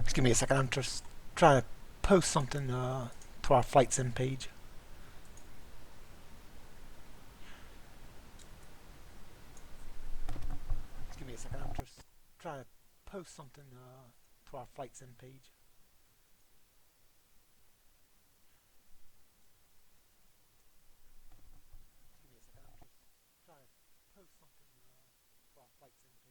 Just give me a second. I'm just trying to post something to our flight sim page. Just give me a second. I'm just trying to post something to our flight sim page. Just give me a second. I'm just trying to post something to our flight sim page.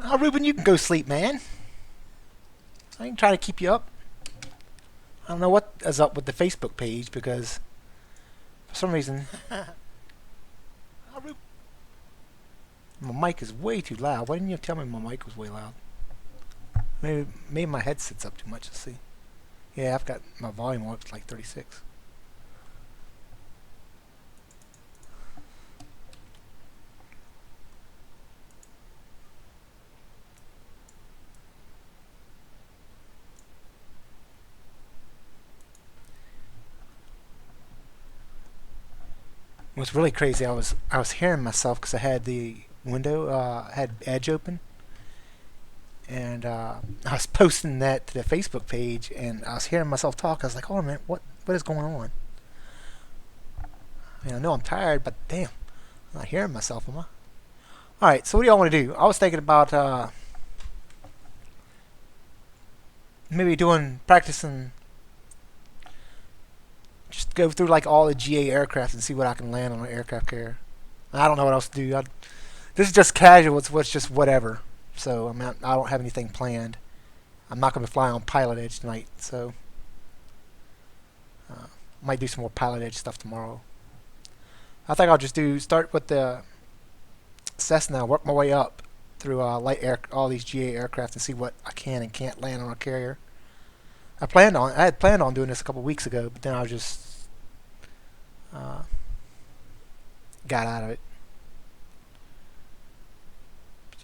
Oh, Ruben, you can go sleep, man. I can try to keep you up. I don't know what is up with the Facebook page because for some reason my mic is way too loud. Why didn't you tell me my mic was way loud? Maybe my headset's up too much. Let's see. Yeah, I've got my volume up to like 36. What's really crazy, I was hearing myself because I had the window had Edge open, and I was posting that to the Facebook page, and I was hearing myself talk. I was like, "Oh man, what is going on?" I know I'm tired, but damn, I'm not hearing myself, am I? All right, so what do y'all want to do? I was thinking about maybe doing practicing. Just go through like all the GA aircraft and see what I can land on an aircraft carrier. I don't know what else to do. This is just casual. It's just whatever. So I don't have anything planned. I'm not going to fly on Pilot Edge tonight, so might do some more Pilot Edge stuff tomorrow. I think I'll just start with the Cessna, work my way up through all these GA aircraft and see what I can and can't land on a carrier. I had planned on doing this a couple weeks ago, but then I just got out of it.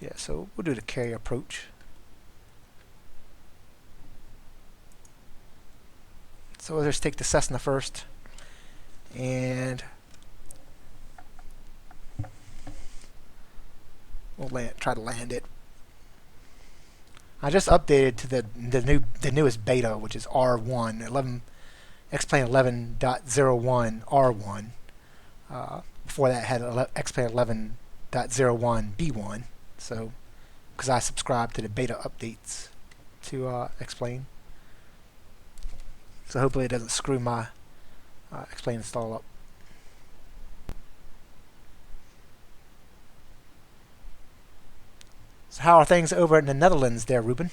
Yeah, so we'll do the carrier approach. So let's take the Cessna first, and we'll try to land it. I just updated to the newest beta, which is R1 11 X-Plane 11.01 R1. Before that had X-Plane 11.01 B1. So, because I subscribe to the beta updates to X-Plane, so hopefully it doesn't screw my X-Plane install up. So how are things over in the Netherlands there, Ruben?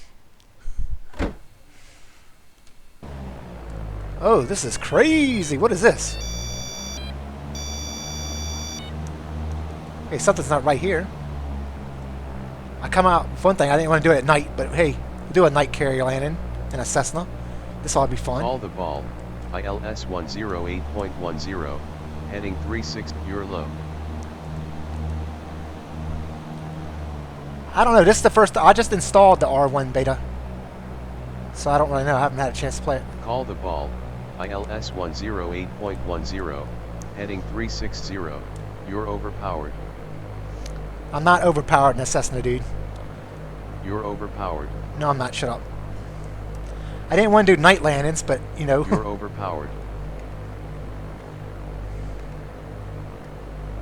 Oh, this is crazy. What is this? Hey, something's not right here. I come out, one thing, I didn't want to do it at night, but hey, we'll do a night carrier landing in a Cessna. This ought to be fun. Call the ball, ILS 108.10, heading 36, you're low. I don't know, this is the first, I just installed the R1 beta, so I don't really know, I haven't had a chance to play it. Call the ball, ILS 108.10, heading 360, you're overpowered. I'm not overpowered in a Cessna, dude. You're overpowered. No, I'm not, shut up. I didn't want to do night landings, but, you know. You're overpowered.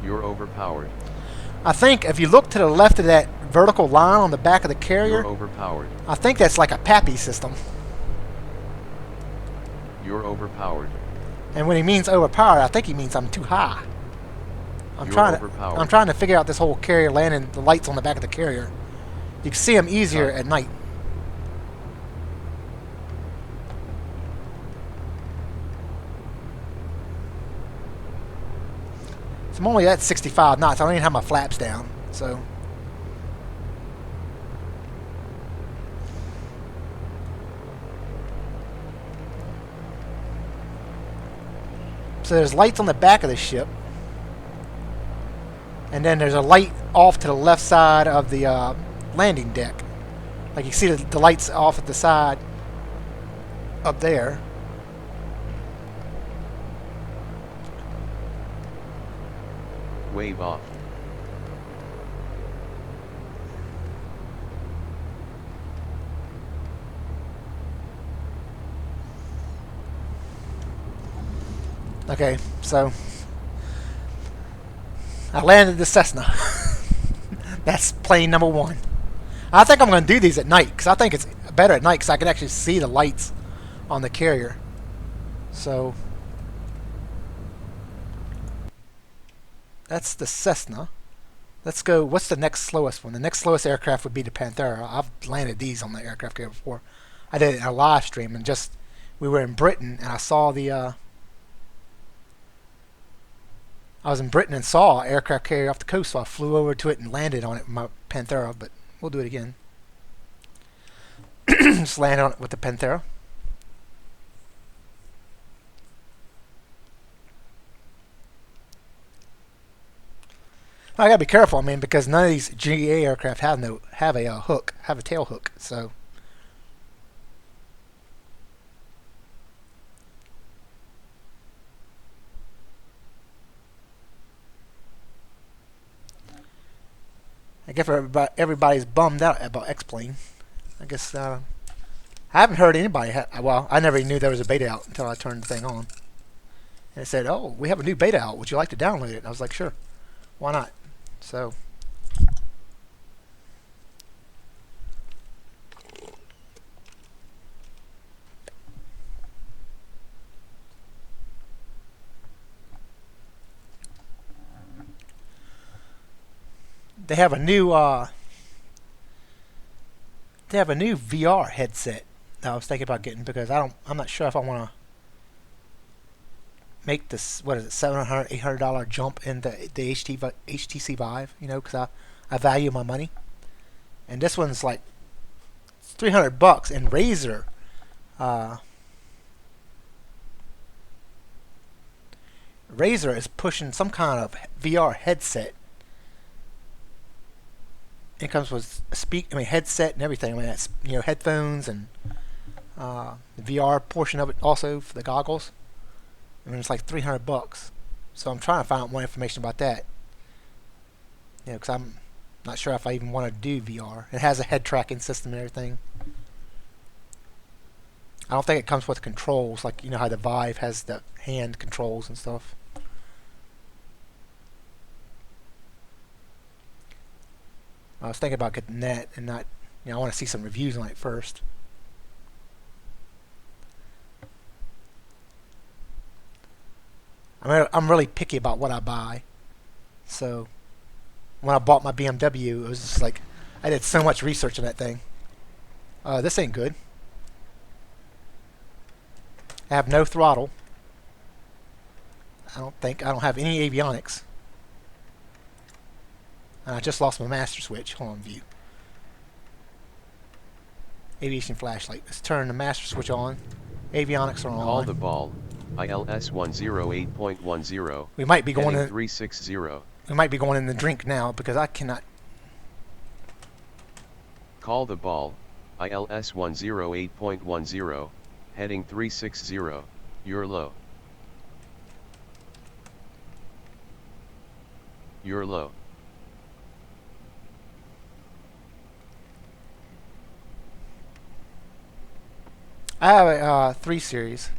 You're overpowered. I think if you look to the left of that vertical line on the back of the carrier, you're overpowered. I think that's like a PAPI system. You're overpowered. And when he means overpowered, I think he means I'm too high. I'm trying to figure out this whole carrier landing, the lights on the back of the carrier. You can see them easier at night. So I'm only at 65 knots. I don't even have my flaps down, so. So there's lights on the back of the ship, and then there's a light off to the left side of the landing deck. Like you see the lights off at the side up there. Wave off. Okay, so I landed the Cessna. That's plane number one. I think I'm going to do these at night because I think it's better at night because I can actually see the lights on the carrier. So that's the Cessna. Let's go. What's the next slowest one? The next slowest aircraft would be the Panthera. I've landed these on the aircraft carrier before. I did it in a live stream, and just we were in Britain, and I saw the. I was in Britain and saw an aircraft carrier off the coast, so I flew over to it and landed on it with my Panthera. But we'll do it again. Just land on it with the Panthera. I gotta be careful, I mean, because none of these GA aircraft have a hook, have a tail hook. So I guess everybody's bummed out about X-Plane. I guess I haven't heard anybody. Well, I never even knew there was a beta out until I turned the thing on, and it said, "Oh, we have a new beta out. Would you like to download it?" And I was like, "Sure, why not?" So they have a new VR headset that I was thinking about getting because I'm not sure if I want to make this, what is it, $700, $800 jump in the HTC Vive, you know, because I value my money. And this one's like $300, and Razer Razer is pushing some kind of VR headset. It comes with a headset and everything. I mean, that's, you know, headphones and the VR portion of it also for the goggles. I mean, it's like $300. So I'm trying to find out more information about that. You know, because I'm not sure if I even want to do VR. It has a head tracking system and everything. I don't think it comes with controls, like, you know how the Vive has the hand controls and stuff. I was thinking about getting that and not, you know, I want to see some reviews on it first. I'm really picky about what I buy. So when I bought my BMW, it was just like I did so much research on that thing. This ain't good. I have no throttle. I don't have any avionics. And I just lost my master switch. Hold on, view. Aviation flashlight. Let's turn the master switch on. Avionics are on. Call the ball. ILS 108.10. We might be going in 360. We might be going in the drink now because I cannot. Call the ball. ILS 108.10. Heading 360. You're low. You're low. I have a 3 Series.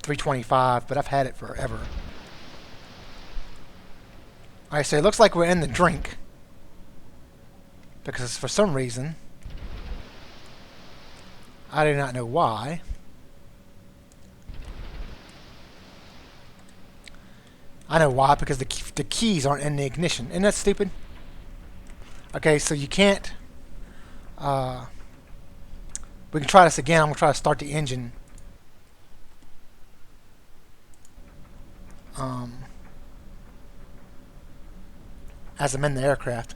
325, but I've had it forever. Alright, so it looks like we're in the drink. Because for some reason, I do not know why, I know why, because the keys aren't in the ignition. Isn't that stupid? Okay, so you can't, we can try this again. I'm going to try to start the engine. As I'm in the aircraft.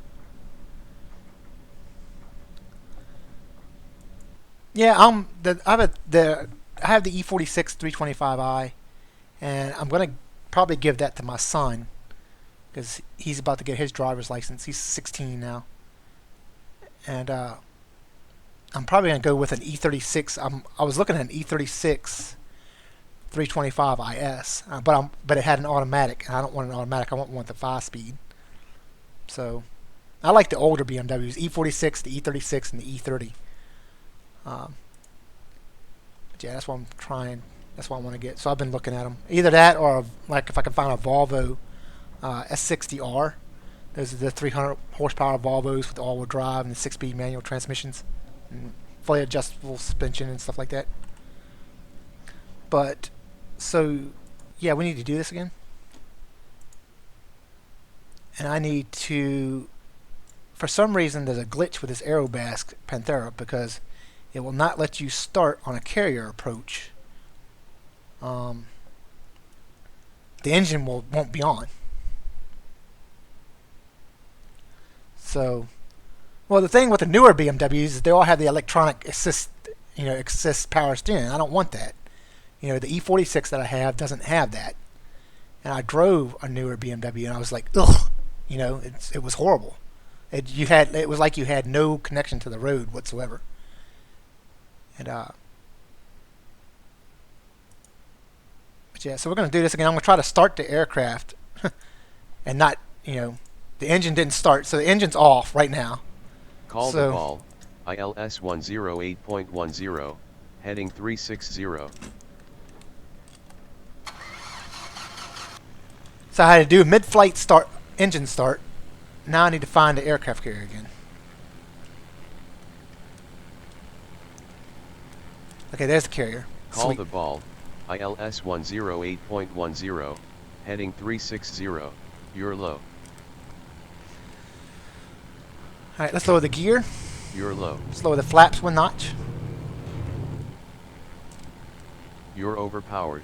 Yeah, the have the E46 325i, and I'm gonna probably give that to my son because he's about to get his driver's license. He's 16 now, and I'm probably gonna go with an E36. I was looking at an E36 325 IS, but it had an automatic, and I don't want an automatic. I want one with a 5-speed. So I like the older BMWs, E46, the E36, and the E30. But yeah, that's what I'm trying. That's what I want to get. So I've been looking at them. Either that, or like if I can find a Volvo S60R. Those are the 300 horsepower Volvos with all-wheel drive and the 6-speed manual transmissions, and fully adjustable suspension and stuff like that. But so yeah, we need to do this again, and I need to. For some reason, there's a glitch with this Aerobask Panthera because it will not let you start on a carrier approach. The engine won't be on. So, well, the thing with the newer BMWs is they all have the electronic assist power steering. I don't want that. The E46 that I have doesn't have that. And I drove a newer BMW and I was like, ugh. It was horrible. It was like you had no connection to the road whatsoever. And but yeah, so we're going to do this again. I'm going to try to start the aircraft and not, the engine didn't start, so the engine's off right now. Call the ball, ILS 108.10, heading 360. So I had to do mid-flight start, engine start. Now I need to find the aircraft carrier again. Okay, there's the carrier. Call Sweet. the ball, ILS 108.10, heading 360, you're low. Alright, let's lower the gear. You're low. Let's lower the flaps 1 notch. You're overpowered.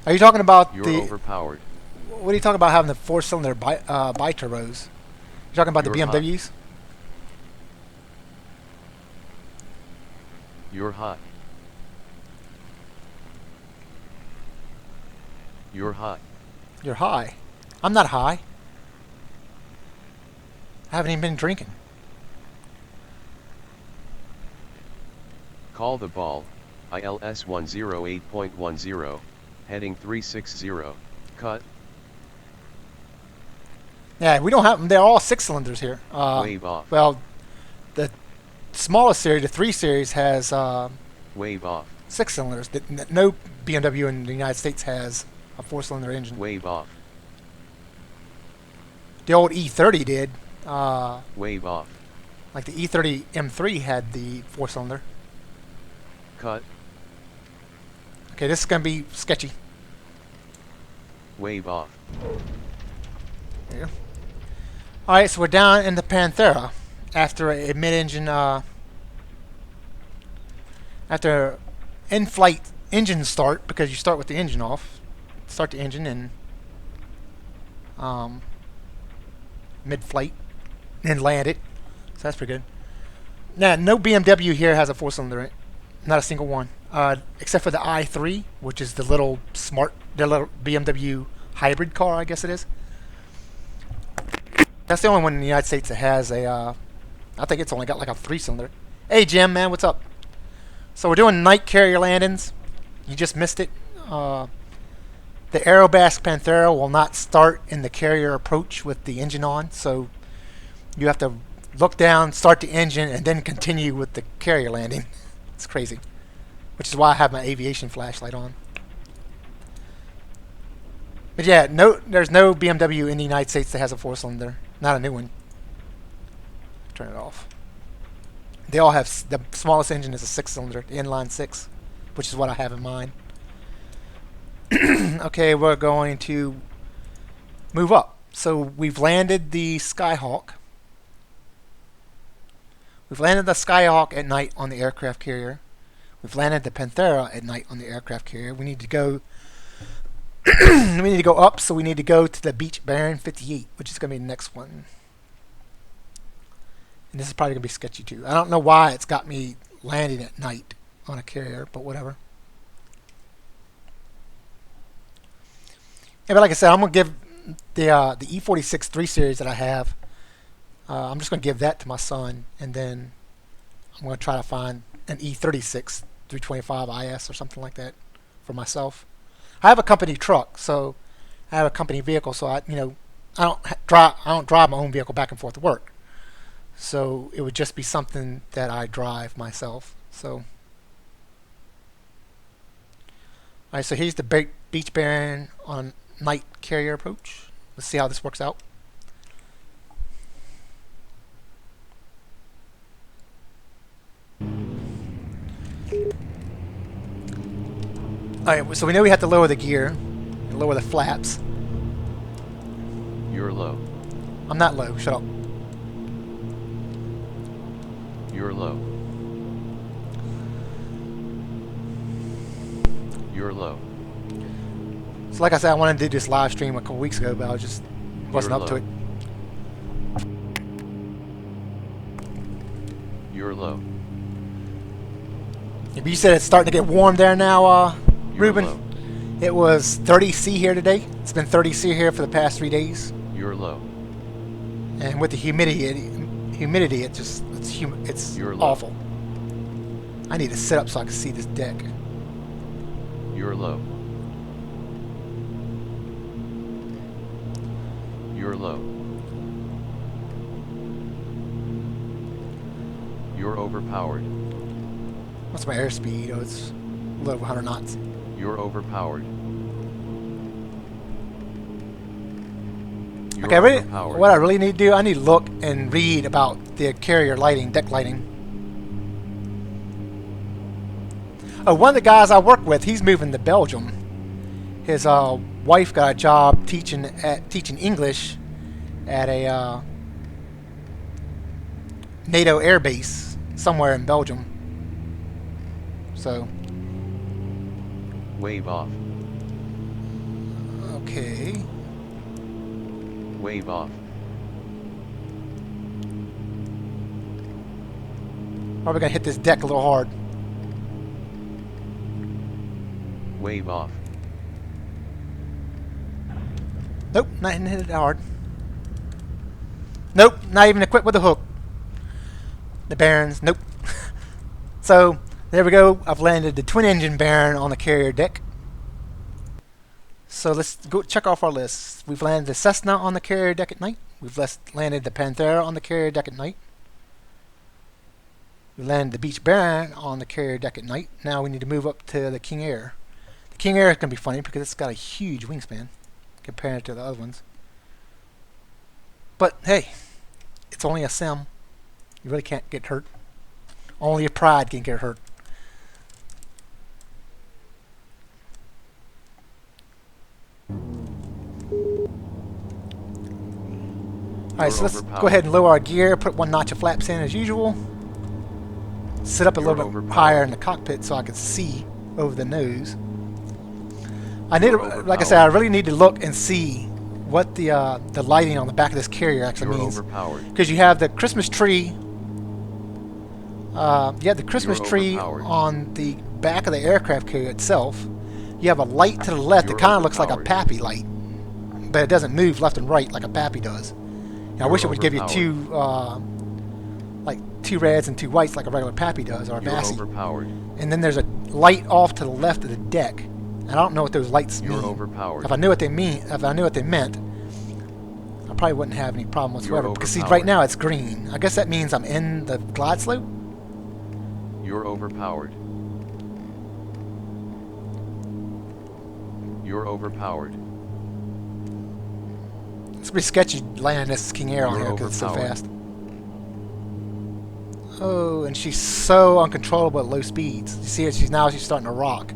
Are you talking about You're overpowered. What are you talking about having the 4-cylinder bi-turbos? You talking about the BMWs? You're hot. You're hot. You're high. I'm not high. I haven't even been drinking. Call the ball, ILS 108.10, heading 360, cut. Yeah, we don't have them. They're all 6 cylinders here. Wave off. Well, the smallest series, the 3 Series, has Wave off. 6 cylinders. No BMW in the United States has a 4-cylinder engine. Wave off. The old E30 did. Wave off. Like the E30 M3 had the 4-cylinder. Cut. Okay, this is going to be sketchy. Wave off. There you go. Alright, so we're down in the Panthera after a mid-engine, after in-flight engine start, because you start with the engine off. Start the engine and mid-flight, and land it. So that's pretty good. Now, no BMW here has a 4-cylinder in it. Not a single one. Except for the i3, which is the little BMW hybrid car, I guess it is. That's the only one in the United States that has a, I think it's only got like a 3-cylinder. Hey Jim, man, what's up? So we're doing night carrier landings. You just missed it. The Aerobask Panthera will not start in the carrier approach with the engine on, so you have to look down, start the engine, and then continue with the carrier landing. It's crazy. Which is why I have my aviation flashlight on. But yeah, there's no BMW in the United States that has a 4-cylinder. Not a new one. Turn it off. They all have, the smallest engine is a 6-cylinder, the inline 6, which is what I have in mind. Okay, we're going to move up. So we've landed the Skyhawk. We've landed the Skyhawk at night on the aircraft carrier. We've landed the Panthera at night on the aircraft carrier. We need to go we need to go up, so we need to go to the Beech Baron 58, which is going to be the next one. And this is probably going to be sketchy too. I don't know why it's got me landing at night on a carrier, but whatever. Yeah, but like I said, I'm gonna give the E46 3 series that I have. I'm just gonna give that to my son, and then I'm gonna try to find an E36 325 IS or something like that for myself. I have a company truck, so I have a company vehicle, so I don't drive my own vehicle back and forth to work. So it would just be something that I drive myself. So, all right. So here's the beach bearing on night carrier approach. Let's see how this works out. Alright, so we know we have to lower the gear and lower the flaps. You're low. I'm not low, shut up. You're low. You're low. So like I said, I wanted to do this live stream a couple weeks ago, but I just wasn't up to it. You're low. But you said it's starting to get warm there now, You're Ruben. low. It was 30 C here today. It's been 30 C here for the past 3 days. You're low. And with the humidity, it's You're low. awful. I need to sit up so I can see this deck. You're low. You're low. You're overpowered. What's my airspeed? Oh, it's a little over 100 knots. You're overpowered. You're Okay, overpowered. what I really need to do, I need to look and read about the carrier lighting, deck lighting. Oh, one of the guys I work with, he's moving to Belgium. His wife got a job teaching English at a NATO air base somewhere in Belgium. So, Wave off. okay. Wave off. Probably gonna hit this deck a little hard. Wave off. Nope, not hitting it hard. Nope, not even equipped with a hook. The bearings, nope. So, there we go. I've landed the twin engine bearing on the carrier deck. So let's go check off our list. We've landed the Cessna on the carrier deck at night. We've landed the Panthera on the carrier deck at night. We landed the Beach Baron on the carrier deck at night. Now we need to move up to the King Air. The King Air is going to be funny because it's got a huge wingspan compared to the other ones. But hey, it's only a sim. You really can't get hurt. Only your pride can get hurt. Alright, so let's go ahead and lower our gear, put one notch of flaps in as usual. Sit up a little bit higher in the cockpit so I can see over the nose. I need to, like I said, I really need to look and see what the lighting on the back of this carrier actually means. Because you have the Christmas tree. You have the Christmas tree on the back of the aircraft carrier itself. You have a light to the left that kind of looks like a PAPI light, but it doesn't move left and right like a PAPI does. Now, I wish it would give you two reds and two whites like a regular PAPI does, or a VASI. And then there's a light off to the left of the deck. And I don't know what those lights mean. If I knew what they meant, I probably wouldn't have any problem whatsoever. Because see, right now it's green. I guess that means I'm in the glide slope. You're overpowered. You're overpowered. It's pretty sketchy landing this King Air on here because it's so fast. Oh, and she's so uncontrollable at low speeds. You see it? She's starting to rock.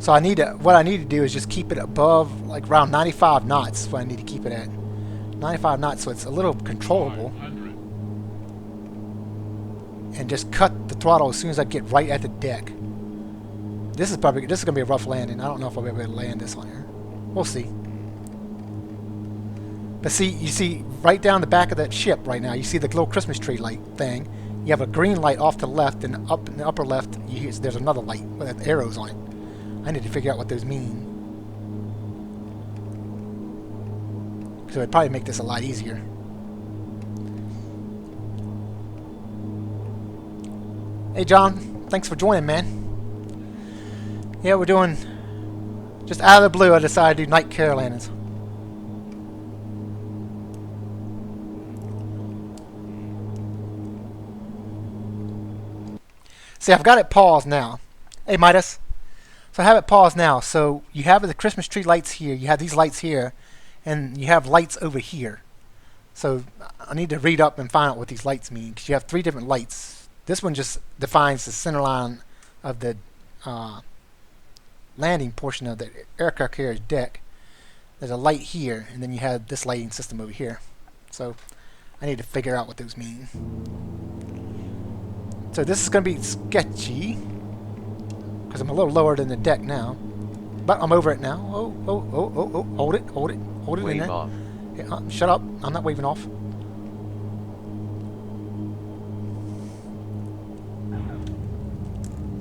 So what I need to do is just keep it above, like around 95 knots. What I need to keep it at 95 knots, so it's a little controllable. And just cut the throttle as soon as I get right at the deck. This is gonna be a rough landing. I don't know if I'll be able to land this on here. We'll see. But see, you see right down the back of that ship right now, you see the little Christmas tree light thing. You have a green light off to the left, and up in the upper left, there's another light with arrows on it. I need to figure out what those mean. So it'd probably make this a lot easier. Hey John, thanks for joining, man. Yeah, we're doing, just out of the blue, I decided to do night carrier landings. See, I've got it paused now. Hey Midas. So I have it paused now. So you have the Christmas tree lights here, you have these lights here, and you have lights over here. So I need to read up and find out what these lights mean, because you have 3 different lights. This one just defines the center line of the landing portion of the aircraft carrier's deck. There's a light here, and then you have this lighting system over here. So I need to figure out what those mean. So this is going to be sketchy, because I'm a little lower than the deck now. But I'm over it now. Oh, hold it in Wave there. off. Yeah, shut up, I'm not waving off.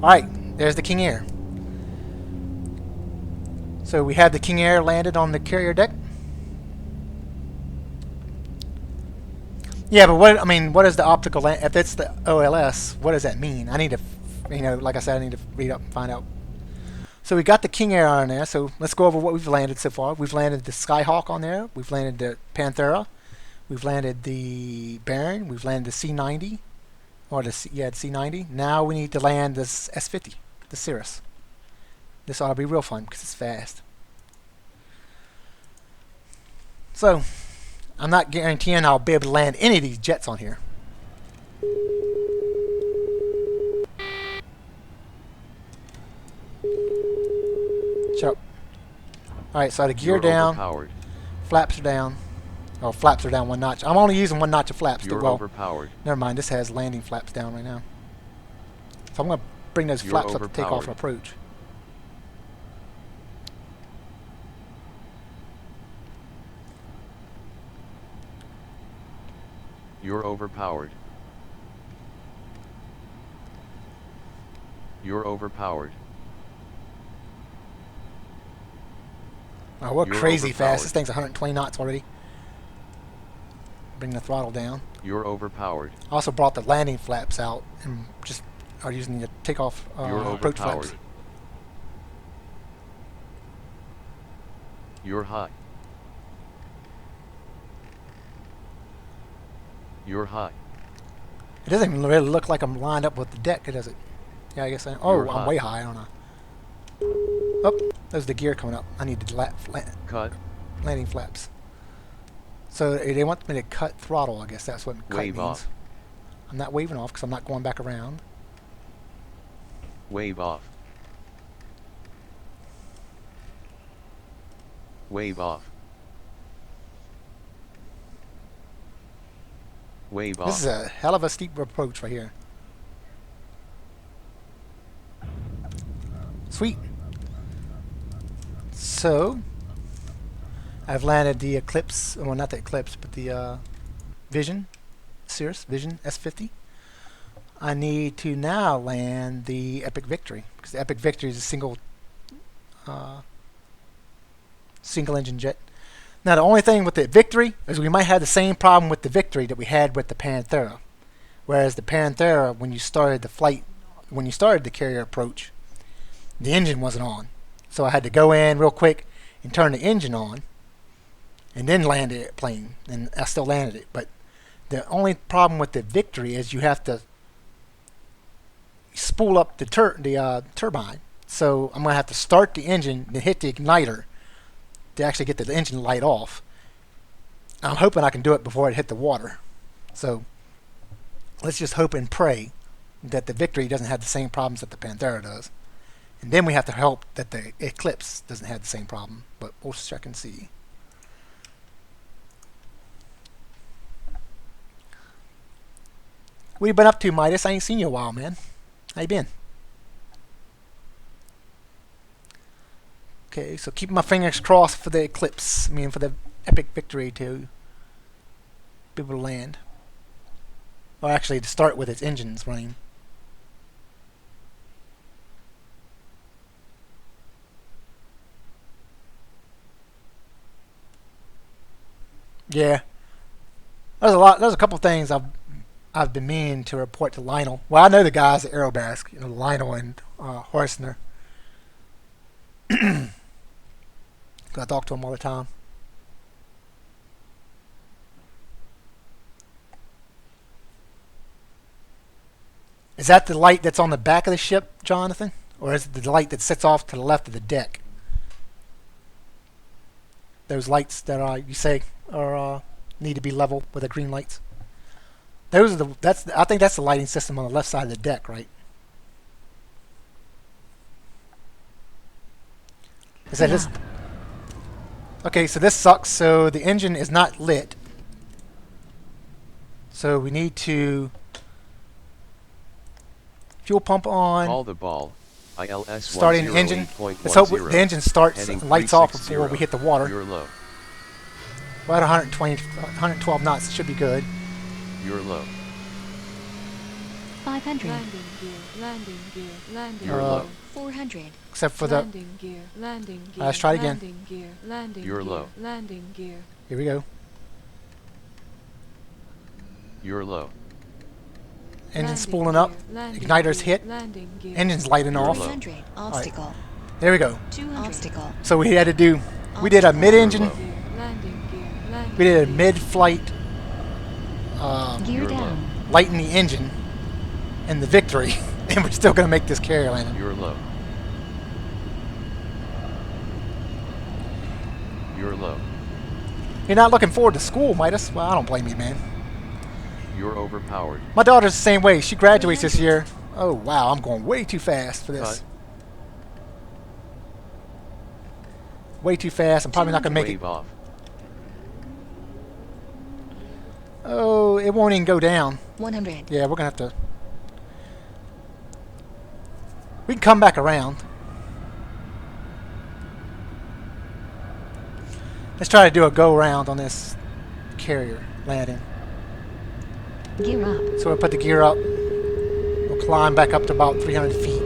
Alright, there's the King Air. So we have the King Air landed on the carrier deck. Yeah, but what is the optical land? If it's the OLS, what does that mean? I need to, like I said, I need to read up and find out. So we got the King Air on there, so let's go over what we've landed so far. We've landed the Skyhawk on there, we've landed the Panthera, we've landed the Baron, we've landed the C-90, or the C-90. Now we need to land this S-50, the Cirrus. This ought to be real fun because it's fast. So, I'm not guaranteeing I'll be able to land any of these jets on here. Shut up. Alright, so the gear down, Overpowered. flaps are down. Oh, flaps are down 1 notch. I'm only using 1 notch of flaps. You're well, overpowered. never mind, this has landing flaps down right now. So I'm going to bring those flaps up to take off and approach. You're overpowered. You're overpowered. Oh, we're You're crazy overpowered. fast. This thing's 120 knots already. Bring the throttle down. You're overpowered. I also brought the landing flaps out and just are using the takeoff You're approach overpowered. flaps. You're high. You're high. It doesn't even really look like I'm lined up with the deck, does it? Yeah, I guess I... Oh, You're I'm high. way high, aren't I? Oh, there's the gear coming up. I need to Cut. landing flaps. So they want me to cut throttle, I guess that's what cut Wave means. off. I'm not waving off because I'm not going back around. Wave off. Wave off. Wave off. This is a hell of a steep approach right here. Sweet. So, I've landed the Eclipse, well not the Eclipse, but the Cirrus Vision S-50. I need to now land the Epic Victory, because the Epic Victory is a single engine jet. Now the only thing with the Victory is we might have the same problem with the Victory that we had with the Panthera. Whereas the Panthera, when you started the flight, when you started the carrier approach, the engine wasn't on. So I had to go in real quick and turn the engine on and then land the plane. And I still landed it. But the only problem with the Victory is you have to spool up the turbine. So I'm going to have to start the engine and hit the igniter to actually get the engine light off. I'm hoping I can do it before it hit the water. So let's just hope and pray that the Victory doesn't have the same problems that the Panthera does. And then we have to hope that the Eclipse doesn't have the same problem. But we'll check and see. What you been up to, Midas? I ain't seen you in a while, man. How you been? Okay, so keep my fingers crossed for the Eclipse. I mean, for the epic victory to be able to land. Or actually to start with its engines running. Yeah. There's a couple things I've been meaning to report to Lionel. Well, I know the guys at Aerobask, Lionel and Horstner. I talk to them all the time. Is that the light that's on the back of the ship, Jonathan? Or is it the light that sits off to the left of the deck? Those lights that you say are need to be level with the green lights. Those are I think that's the lighting system on the left side of the deck, right? Is that this? Okay, so this sucks. So the engine is not lit. So we need to fuel pump on. Call the ball. ILS Starting the engine. Let's hope the engine starts and lights off before we hit the water. You're low. We're at 112 knots. It should be good. You're low. 500. Landing gear, landing gear, landing You're gear. low. 400. Except for the. Landing gear, landing gear. Let's try it again. Landing gear, landing You're gear, low. landing gear. Here we go. You're low. Engine Landing spooling up. gear, landing Igniters gear, hit. Landing gear. Engine's lighting You're off. low. 300. Obstacle. There we go. 200. Obstacle. So we had to do. We did a mid-engine. You're low. Landing gear, landing We did a gear. mid-flight Gear You're down. lighting the engine and the victory, and we're still going to make this carrier landing. You're low. You're low. You're not looking forward to school, Midas? Well, I don't blame you, man. You're overpowered. My daughter's the same way. She graduates this year. Oh, wow. I'm going way too fast for this. Cut. Way too fast. I'm probably not going to make it. Wave off. Oh, it won't even go down. 100. Yeah, we're going to have to. We can come back around. Let's try to do a go around on this carrier landing. Gear up. So we'll put the gear up. We'll climb back up to about 300 feet.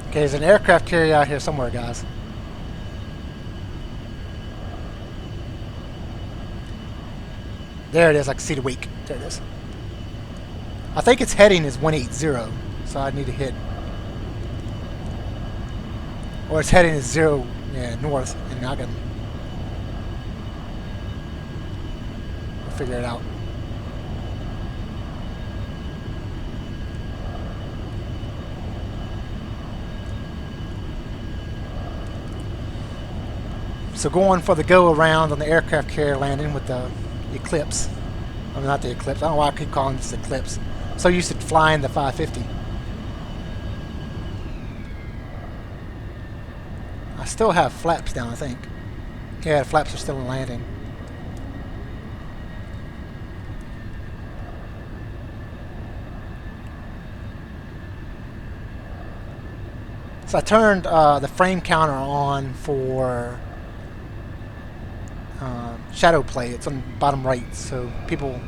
Okay, there's an aircraft carrier out here somewhere, guys. There it is. I can see the wake. There it is. I think its heading is 180, so I need to hit. Or its heading is 0, yeah, north, and I can. We'll figure it out. So going for the go around on the aircraft carrier landing with the Eclipse. I mean, not the Eclipse. I don't know why I keep calling this Eclipse. I'm so used to flying the 550. I still have flaps down, I think. Yeah, the flaps are still in landing. So I turned the frame counter on for shadow play. It's on the bottom right, so people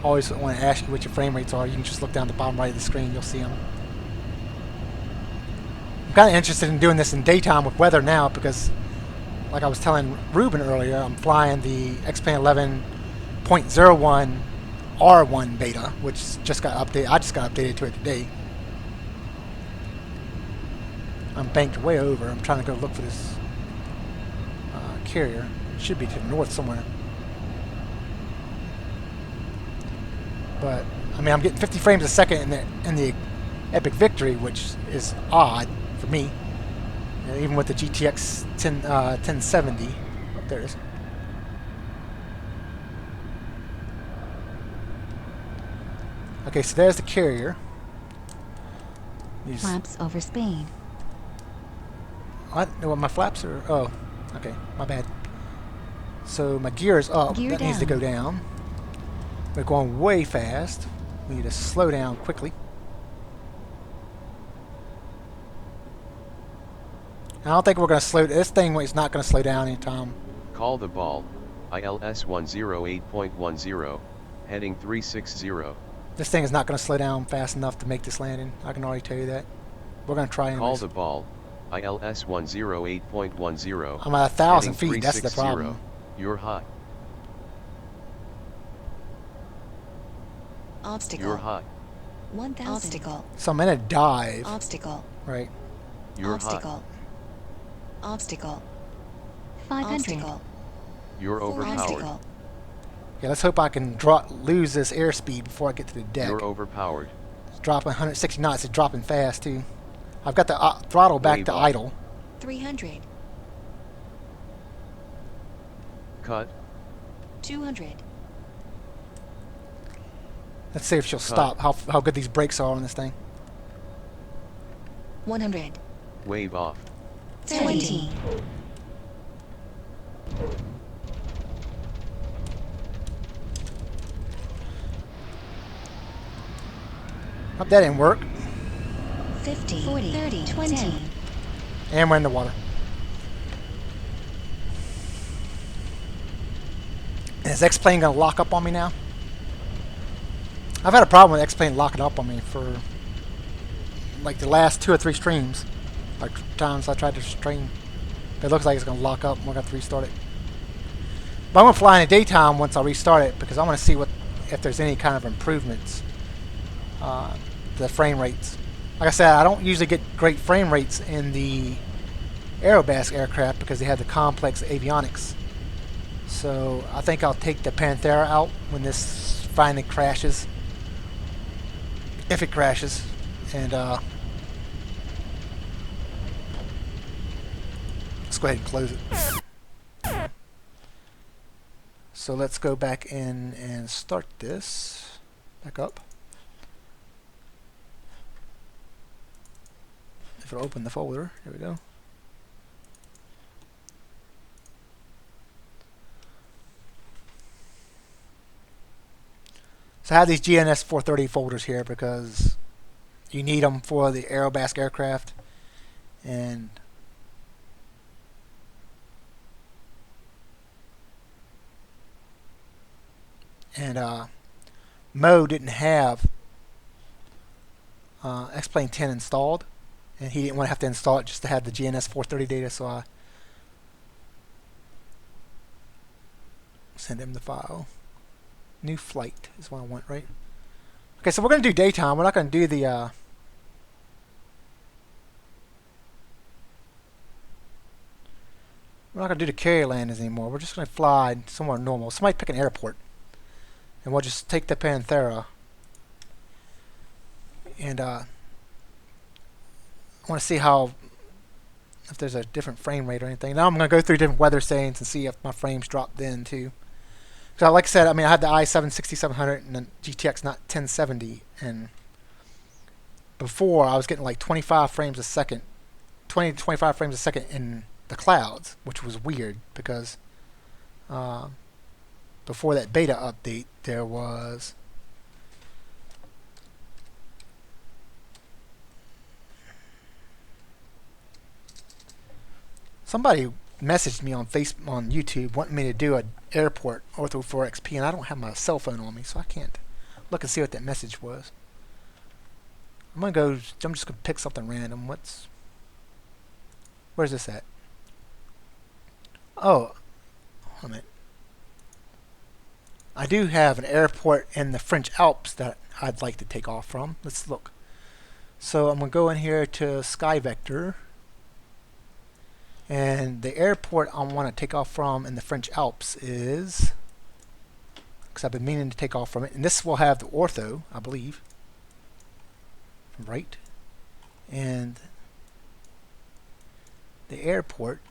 always want to ask you what your frame rates are. You can just look down the bottom right of the screen, you'll see them. I'm kind of interested in doing this in daytime with weather now because, like I was telling Ruben earlier, I'm flying the X-Plane 11.01 R1 beta, which just got updated. I just got updated to it today. I'm banked way over. I'm trying to go look for this carrier. It should be to the north somewhere. But I mean, I'm getting 50 frames a second in the Epic Victory, which is odd for me. Even with the GTX 1070. Oh, there it is. Okay, so there's the carrier. Flaps over speed. What? No, my flaps are... Oh, okay. My bad. So my gear is up. Gear that needs to down. go down. We're going way fast. We need to slow down quickly. I don't think we're going to slow... This thing is not going to slow down anytime. Call the ball, ILS 108.10, heading 360. This thing is not going to slow down fast enough to make this landing. I can already tell you that. We're going to try anyways. Call the ball, ILS 108.10. I'm at 1,000 heading feet. That's the 360. problem. You're hot. Obstacle. You're hot. 1,000. Obstacle. So I'm in a dive. Obstacle. Right. You're Obstacle. hot. Obstacle. 500. Obstacle. You're overpowered. Obstacle. Yeah, let's hope I can lose this airspeed before I get to the deck. You're overpowered. It's dropping 160 knots. It's dropping fast, too. I've got the throttle back Wave to off. idle. 300. Cut. 200. Let's see if she'll stop. How good these brakes are on this thing. 100. Wave off. 20. Hope that didn't work. 50. 40. 30. 20. 10. And we're in the water. Is X-Plane going to lock up on me now? I've had a problem with X-Plane locking up on me for like the last 2 or 3 streams. Like times I tried to stream. But it looks like it's going to lock up and we're going to have to restart it. But I'm going to fly in the daytime once I restart it because I want to see if there's any kind of improvements. The frame rates. Like I said, I don't usually get great frame rates in the Aerobas aircraft because they have the complex avionics. So I think I'll take the Panthera out when this finally crashes. If it crashes. And let's go ahead and close it. So let's go back in and start this. Back up. If it'll open the folder. There we go. So I have these GNS 430 folders here because you need them for the Aerobas aircraft. And Mo didn't have X-Plane 10 installed, and he didn't want to have to install it just to have the GNS 430 data, so I send him the file. New flight is what I want, right? Okay, so we're going to do daytime. We're not going to do the we're not going to do the carrier landings anymore. We're just going to fly somewhere normal. Somebody pick an airport. And we'll just take the Panthera. And I want to see if there's a different frame rate or anything. Now I'm going to go through different weather settings and see if my frames dropped in too. So like I said, I had the i7-6700 and the GTX 1070, and before I was getting like 25 frames a second, 20 to 25 frames a second in the clouds, which was weird because before that beta update there was somebody messaged me on YouTube wanting me to do an airport Ortho 4XP, and I don't have my cell phone on me, so I can't look and see what that message was. I'm just gonna pick something random. Where's this at? Oh, hold a minute. I do have an airport in the French Alps that I'd like to take off from. Let's look. So I'm gonna go in here to Sky Vector. And the airport I want to take off from in the French Alps is, because I've been meaning to take off from it, and this will have the ortho, I believe, right? And the airport,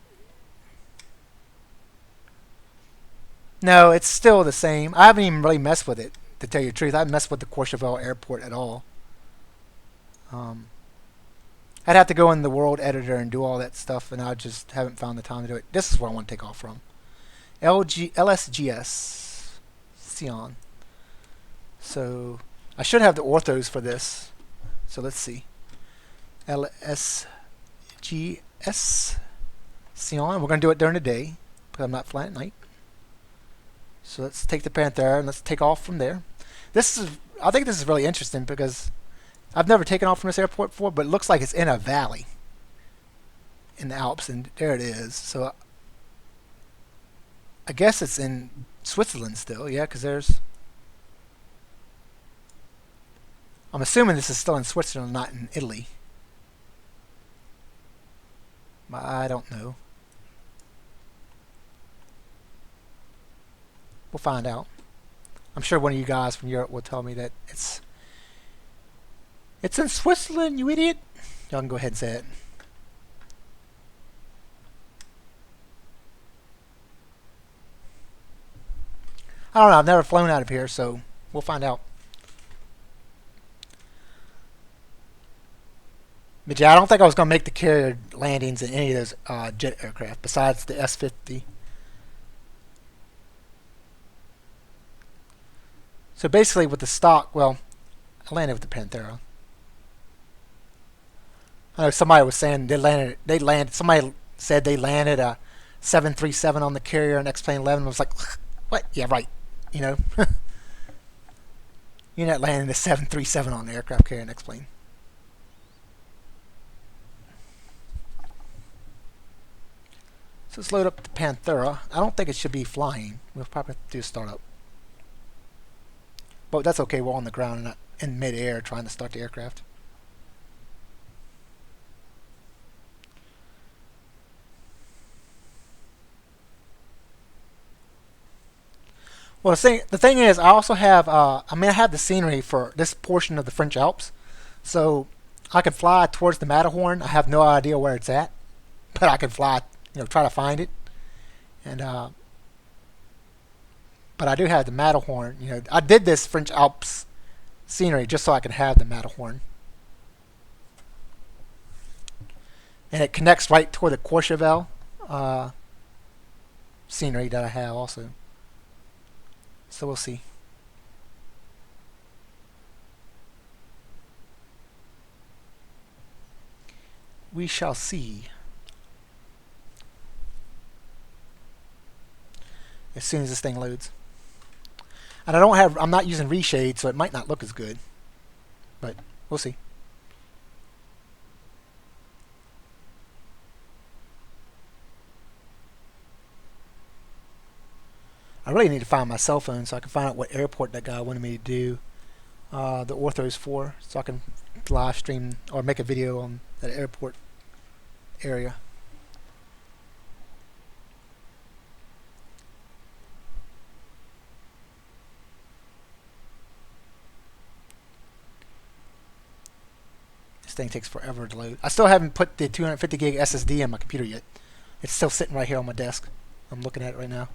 no, it's still the same. I haven't even really messed with it, to tell you the truth. I haven't messed with the Courchevel airport at all. I'd have to go in the world editor and do all that stuff, and I just haven't found the time to do it. This is where I want to take off from. LSGS Sion. So I should have the orthos for this. So let's see. LSGS Sion. We're going to do it during the day because I'm not flying at night. So let's take the Panthera and let's take off from there. I think this is really interesting because I've never taken off from this airport before, but it looks like it's in a valley in the Alps, and there it is. So I guess it's in Switzerland still, yeah, because I'm assuming this is still in Switzerland, not in Italy. But I don't know. We'll find out. I'm sure one of you guys from Europe will tell me that it's in Switzerland, you idiot. Y'all can go ahead and say it. I don't know. I've never flown out of here, so we'll find out. But yeah, I don't think I was going to make the carrier landings in any of those jet aircraft besides the S-50. So basically with the stock, well, I landed with the Panthera. I know somebody was saying somebody said they landed a 737 on the carrier and X-Plane 11. I was like, what? Yeah, right. You know, you're not landing a 737 on the aircraft carrier and X-Plane. So let's load up the Panthera. I don't think it should be flying. We'll probably have to do a startup. But that's okay. We're on the ground and not in mid-air trying to start the aircraft. Well, the thing is, I also have, I have the scenery for this portion of the French Alps. So I can fly towards the Matterhorn. I have no idea where it's at, but I can fly, try to find it. And, but I do have the Matterhorn. I did this French Alps scenery just so I can have the Matterhorn. And it connects right toward the Courchevel scenery that I have also. So we'll see. We shall see. As soon as this thing loads. And I'm not using reshade, so it might not look as good. But we'll see. I really need to find my cell phone so I can find out what airport that guy wanted me to do the orthos for, so I can live stream or make a video on that airport area. This thing takes forever to load. I still haven't put the 250 gig SSD in my computer yet. It's still sitting right here on my desk. I'm looking at it right now.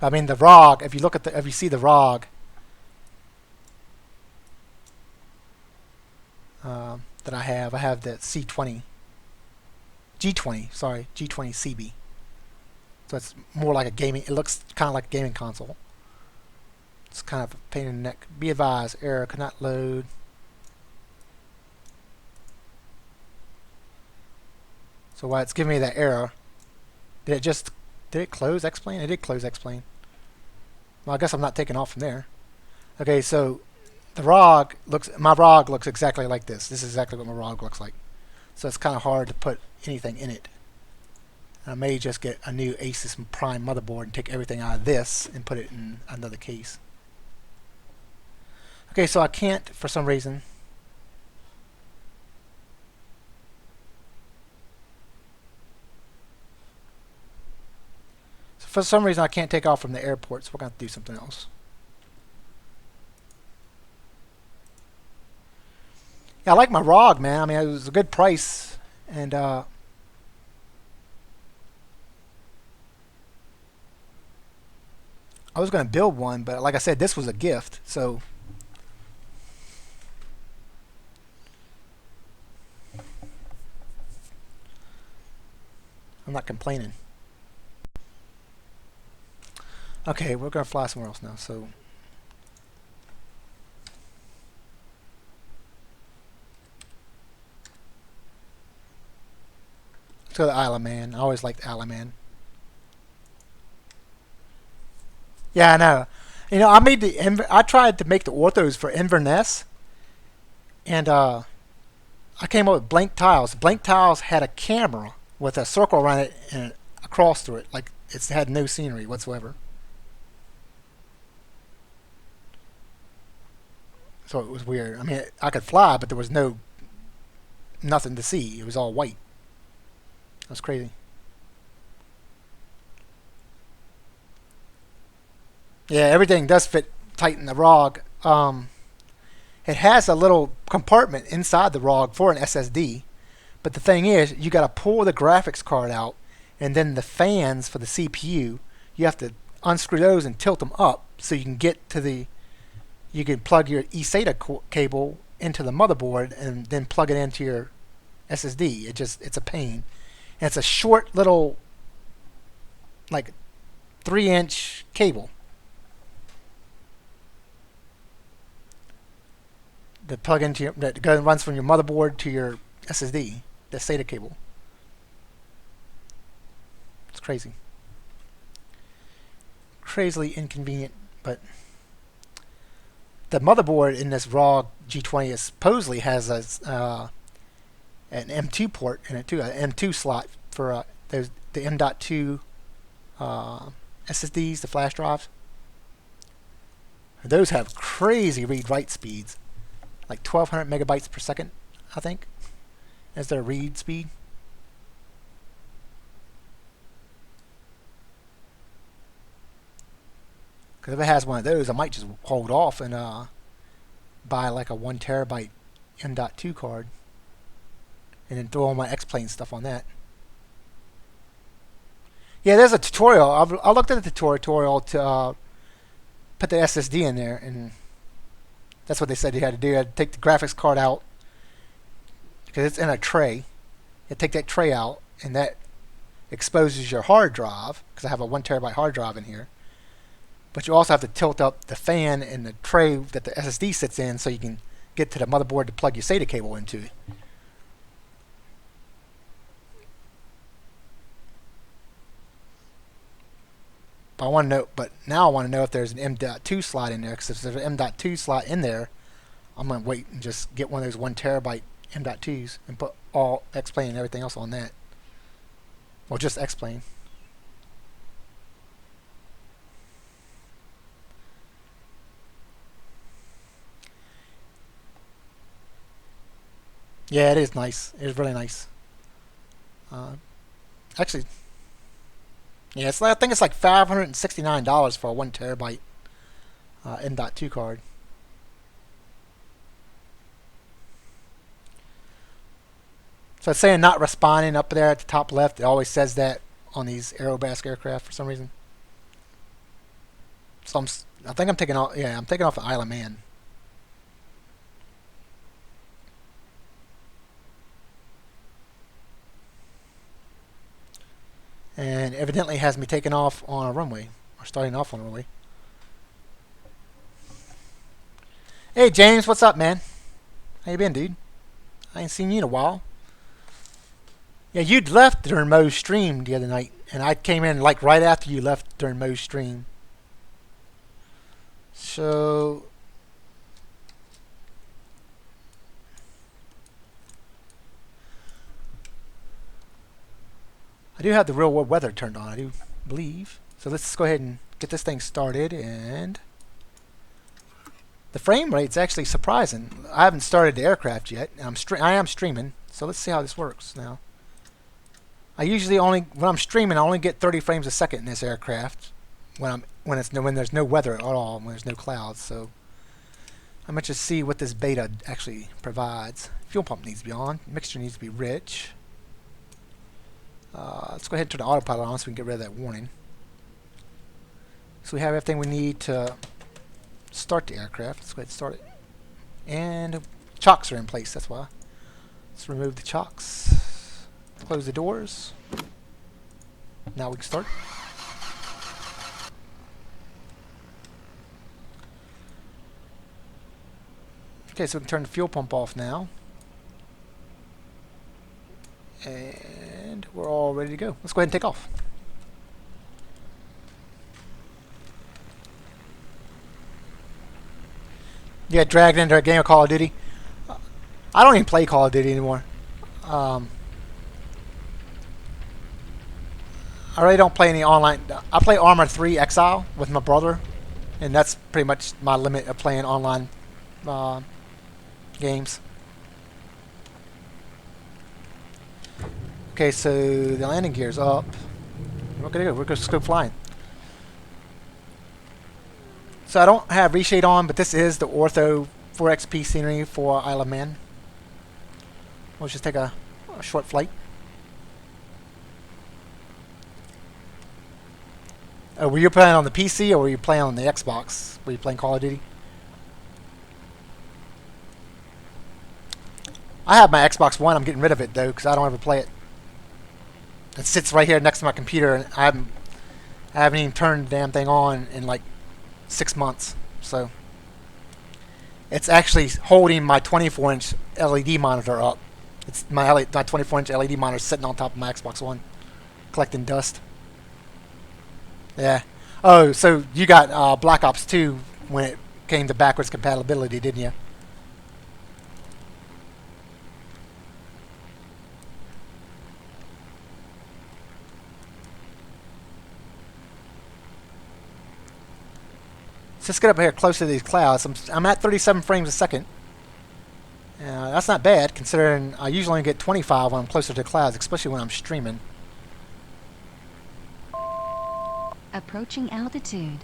I mean the ROG, if you see the ROG that I have the G20 CB. So it's more like a gaming, it looks kind of like a gaming console. It's kind of a pain in the neck. Be advised, error, cannot load. So why it's giving me that error, did it close X-Plane? It did close X-Plane. Well, I guess I'm not taking off from there. Okay, so my ROG looks exactly like this. This is exactly what my ROG looks like. So it's kind of hard to put anything in it. I may just get a new Asus Prime motherboard and take everything out of this and put it in another case. Okay, so I can't, for some reason, I can't take off from the airport, so we're going to have to do something else. Yeah, I like my ROG, man. I mean, it was a good price, and I was going to build one, but like I said, this was a gift, so I'm not complaining. Okay, we're gonna fly somewhere else now. So let's go to the Isle of Man. I always liked Isle of Man. Yeah, I know. You know, I tried to make the orthos for Inverness, and I came up with blank tiles. Blank tiles had a camera with a circle around it and a cross through it, like it had no scenery whatsoever. So it was weird. I mean, I could fly, but there was nothing to see. It was all white. That was crazy. Yeah, everything does fit tight in the ROG. It has a little compartment inside the ROG for an SSD, but the thing is, you got to pull the graphics card out, and then the fans for the CPU, you have to unscrew those and tilt them up so you can get to the. You can plug your eSATA cable into the motherboard and then plug it into your SSD. It's a pain, and it's a short little, like, 3-inch cable. That plug into that runs from your motherboard to your SSD, the SATA cable. It's crazy, crazily inconvenient. But the motherboard in this ROG G20 supposedly has an M2 port in it too, an M2 slot for the M.2 SSDs, the flash drives. Those have crazy read-write speeds. Like 1,200 megabytes per second, I think, as their read speed. Because if it has one of those, I might just hold off and buy like a 1 terabyte M.2 card, and then throw all my X-Plane stuff on that. Yeah, there's a tutorial. I looked at the tutorial to put the SSD in there, and that's what they said you had to do. You had to take the graphics card out because it's in a tray. You take that tray out, and that exposes your hard drive, because I have a 1 terabyte hard drive in here. But you also have to tilt up the fan and the tray that the SSD sits in so you can get to the motherboard to plug your SATA cable into. But now I want to know if there's an M.2 slot in there, because if there's an M.2 slot in there, I'm going to wait and just get one of those 1 terabyte M.2s and put all X-Plane and everything else on that. Well, just X-Plane. Yeah, it is nice. It is really nice. Actually, yeah, I think it's like $569 for a 1 terabyte M.2 card. So it's saying not responding up there at the top left. It always says that on these Aerobask aircraft for some reason. So I think I'm taking off. Yeah, I'm taking off the Isle of Man. And evidently has me taking off on a runway, or starting off on a runway. Hey James, what's up, man? How you been, dude? I ain't seen you in a while. Yeah, you'd left during Mo's stream the other night, and I came in like right after you left during Mo's stream. So I do have the real world weather turned on, I do believe. So let's go ahead and get this thing started. And the frame rate's actually surprising. I haven't started the aircraft yet. I am streaming, so let's see how this works now. I usually when I'm streaming, I only get 30 frames a second in this aircraft when there's no weather at all, when there's no clouds. So I'm gonna just see what this beta actually provides. Fuel pump needs to be on. Mixture needs to be rich. Let's go ahead and turn the autopilot on so we can get rid of that warning. So we have everything we need to start the aircraft. Let's go ahead and start it. And chocks are in place, that's why. Let's remove the chocks. Close the doors. Now we can start. Okay, so we can turn the fuel pump off now. And we're all ready to go. Let's go ahead and take off. You get dragged into a game of Call of Duty. I don't even play Call of Duty anymore. I really don't play any online. I play Arma 3 Exile with my brother, and that's pretty much my limit of playing online games. Okay, so the landing gear's up. We're gonna go. We're gonna go flying. So I don't have reshade on, but this is the Ortho 4XP scenery for Isle of Man. Let's just take a short flight. Were you playing on the PC or were you playing on the Xbox? Were you playing Call of Duty? I have my Xbox One. I'm getting rid of it though because I don't ever play it. It sits right here next to my computer, and I haven't even turned the damn thing on in like 6 months. So it's actually holding my 24-inch LED monitor up. It's my 24-inch LED monitor sitting on top of my Xbox One, collecting dust. Yeah. Oh, so you got Black Ops 2 when it came to backwards compatibility, didn't you? So let's get up here close to these clouds. I'm at 37 frames a second. That's not bad, considering I usually only get 25 when I'm closer to clouds, especially when I'm streaming. Approaching altitude.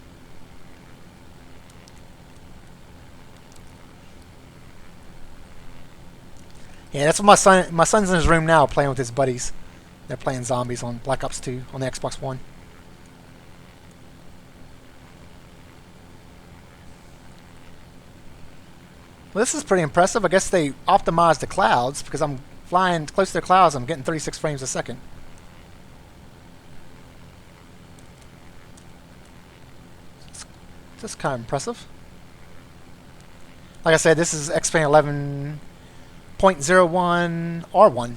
Yeah, that's what my son's in his room now playing with his buddies. They're playing zombies on Black Ops 2 on the Xbox One. Well, this is pretty impressive. I guess they optimized the clouds because I'm flying close to the clouds. I'm getting 36 frames a second. That's kind of impressive. Like I said, this is X-Plane 11.01 R1.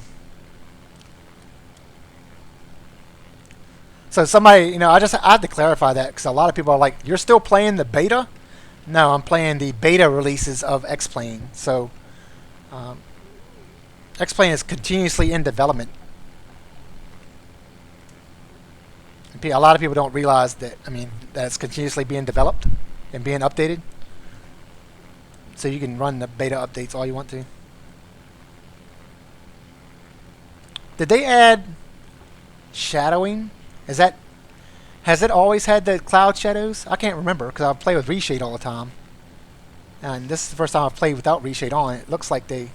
So somebody, I had to clarify that because a lot of people are like, "You're still playing the beta?" No, I'm playing the beta releases of X-Plane. So X-Plane is continuously in development. A lot of people don't realize that, that it's continuously being developed and being updated. So you can run the beta updates all you want to. Did they add shadowing? Has it always had the cloud shadows? I can't remember because I play with reshade all the time. And this is the first time I've played without reshade on. It looks like they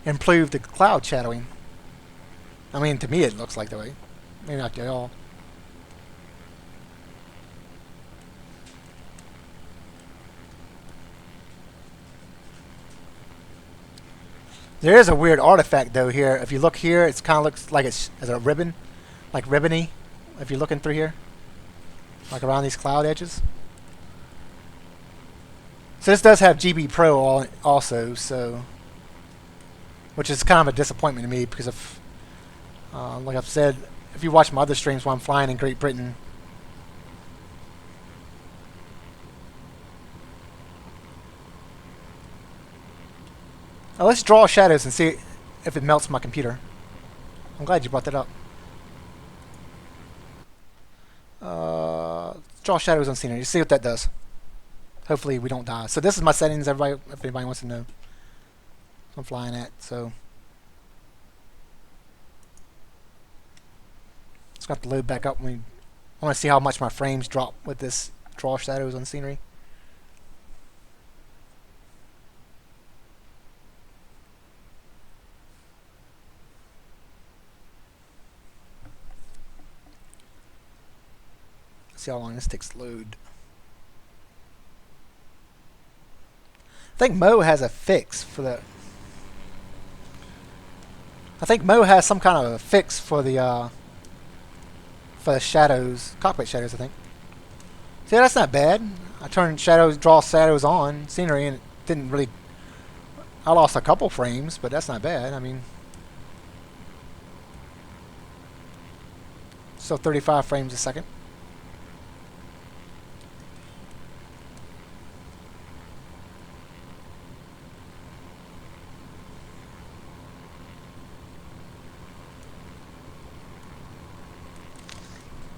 improved the cloud shadowing. To me it looks like that way. Maybe not to all. There is a weird artifact though here. If you look here, it kind of looks like it's as a ribbon, like ribbony. If you're looking through here, like around these cloud edges. So this does have GB Pro also, so which is kind of a disappointment to me because of, like I've said, if you watch my other streams while I'm flying in Great Britain. Now let's draw shadows and see if it melts my computer. I'm glad you brought that up. Draw shadows on scenery. See what that does. Hopefully we don't die. So this is my settings, everybody, if anybody wants to know. I'm flying at, so it's got to load back up. I want to see how much my frames drop with this draw shadows on scenery. See how long this takes to load. I think Mo has a fix for the. I think Mo has some kind of a fix for the for the shadows, cockpit shadows, I think. See, that's not bad. I turned shadows, draw shadows on scenery, and it didn't really. I lost a couple frames, but that's not bad. I mean, still 35 frames a second.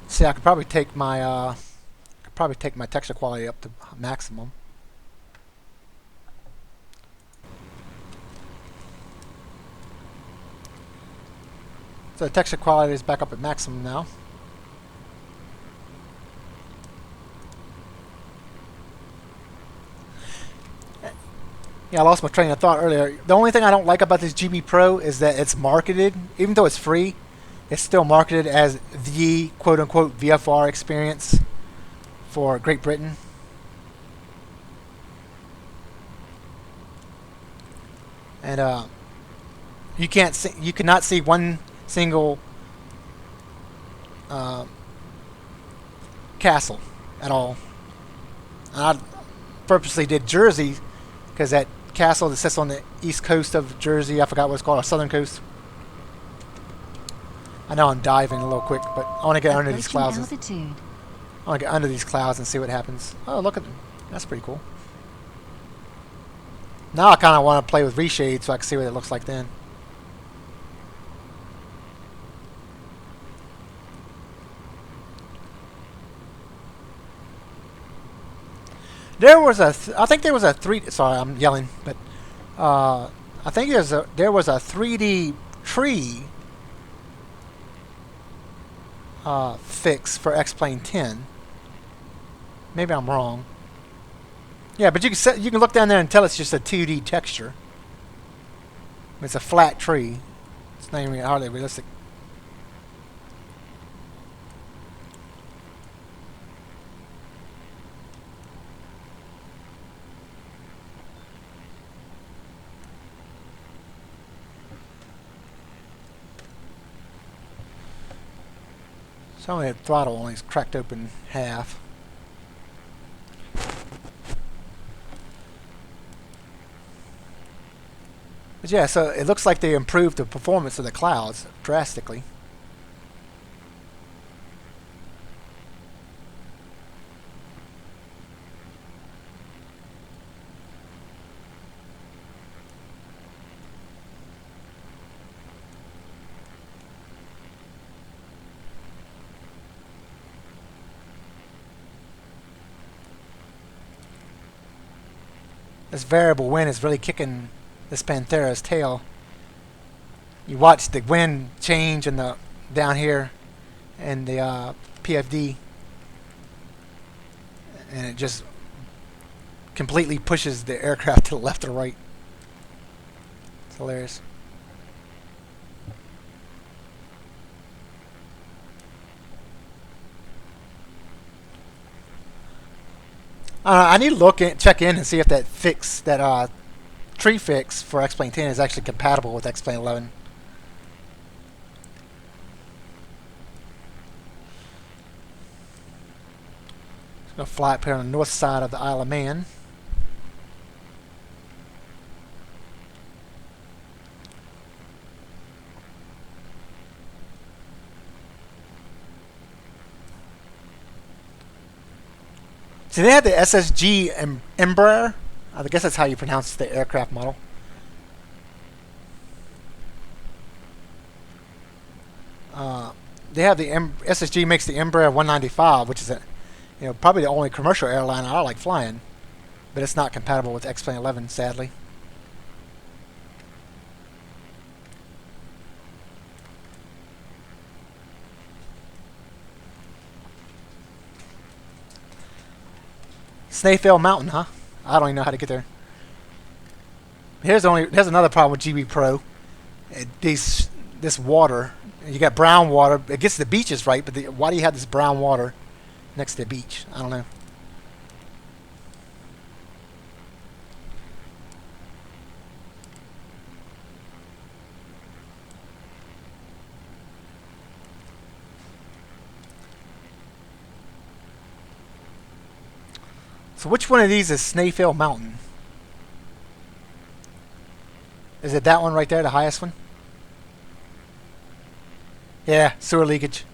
See, I could probably take my texture quality up to maximum. So the texture quality is back up at maximum now. Yeah, I lost my train of thought earlier. The only thing I don't like about this GB Pro is that it's marketed, even though it's free, it's still marketed as the quote-unquote VFR experience for Great Britain. And you cannot see one single castle at all. And I purposely did Jersey because that castle that sits on the east coast of Jersey, I forgot what it's called, or southern coast. I know I'm diving a little quick, but I want to get under these clouds. Altitude. I want to get under these clouds and see what happens. Oh, look at them. That's pretty cool. Now I kind of want to play with reshade so I can see what it looks like then. There was I think there was a sorry, I'm yelling, but I think there was a 3D tree fix for X-Plane 10. Maybe I'm wrong. Yeah, but you can look down there and tell it's just a 2D texture. It's a flat tree. It's not even hardly realistic. So only the throttle only is cracked open half. But yeah, so it looks like they improved the performance of the clouds drastically. This variable wind is really kicking this Panthera's tail. You watch the wind change in the down here in the PFD, and it just completely pushes the aircraft to the left or right. It's hilarious. I need to check in and see if that fix, that tree fix for X-Plane 10 is actually compatible with X-Plane 11. Just gonna fly up here on the north side of the Isle of Man. See, they had the SSG Embraer. I guess that's how you pronounce the aircraft model. They have the SSG makes the Embraer 195, which is probably the only commercial airline I like flying, but it's not compatible with X-Plane 11, sadly. Snaefell Mountain, huh? I don't even know how to get there. Here's another problem with GB Pro. This water, you got brown water. It gets the beaches right, but why do you have this brown water next to the beach? I don't know. So which one of these is Snaefell Mountain? Is it that one right there, the highest one? Yeah, sewer leakage.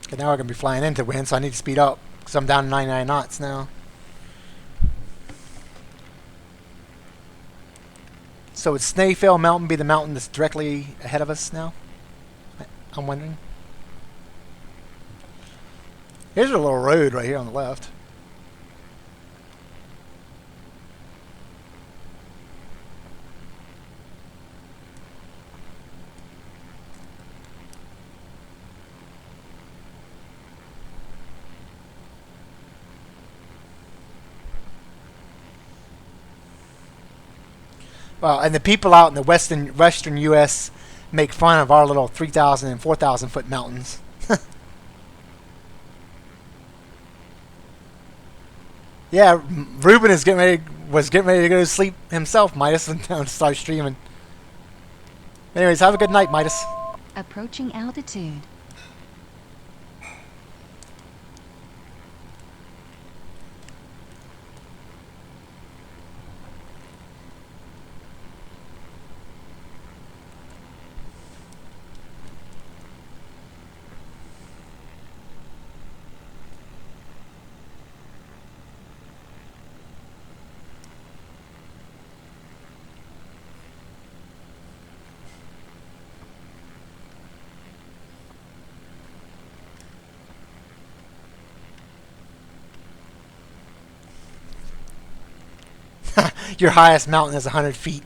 Okay, now we're going to be flying into wind, so I need to speed up because I'm down to 99 knots now. So would Snaefell Mountain be the mountain that's directly ahead of us now? I'm wondering. Here's a little road right here on the left. Well, and the people out in the western U.S. make fun of our little 3,000 and 4,000 foot mountains. Yeah, Ruben was getting ready to go to sleep himself, Midas, and start streaming. Anyways, have a good night, Midas. Approaching altitude. Your highest mountain is 100 feet.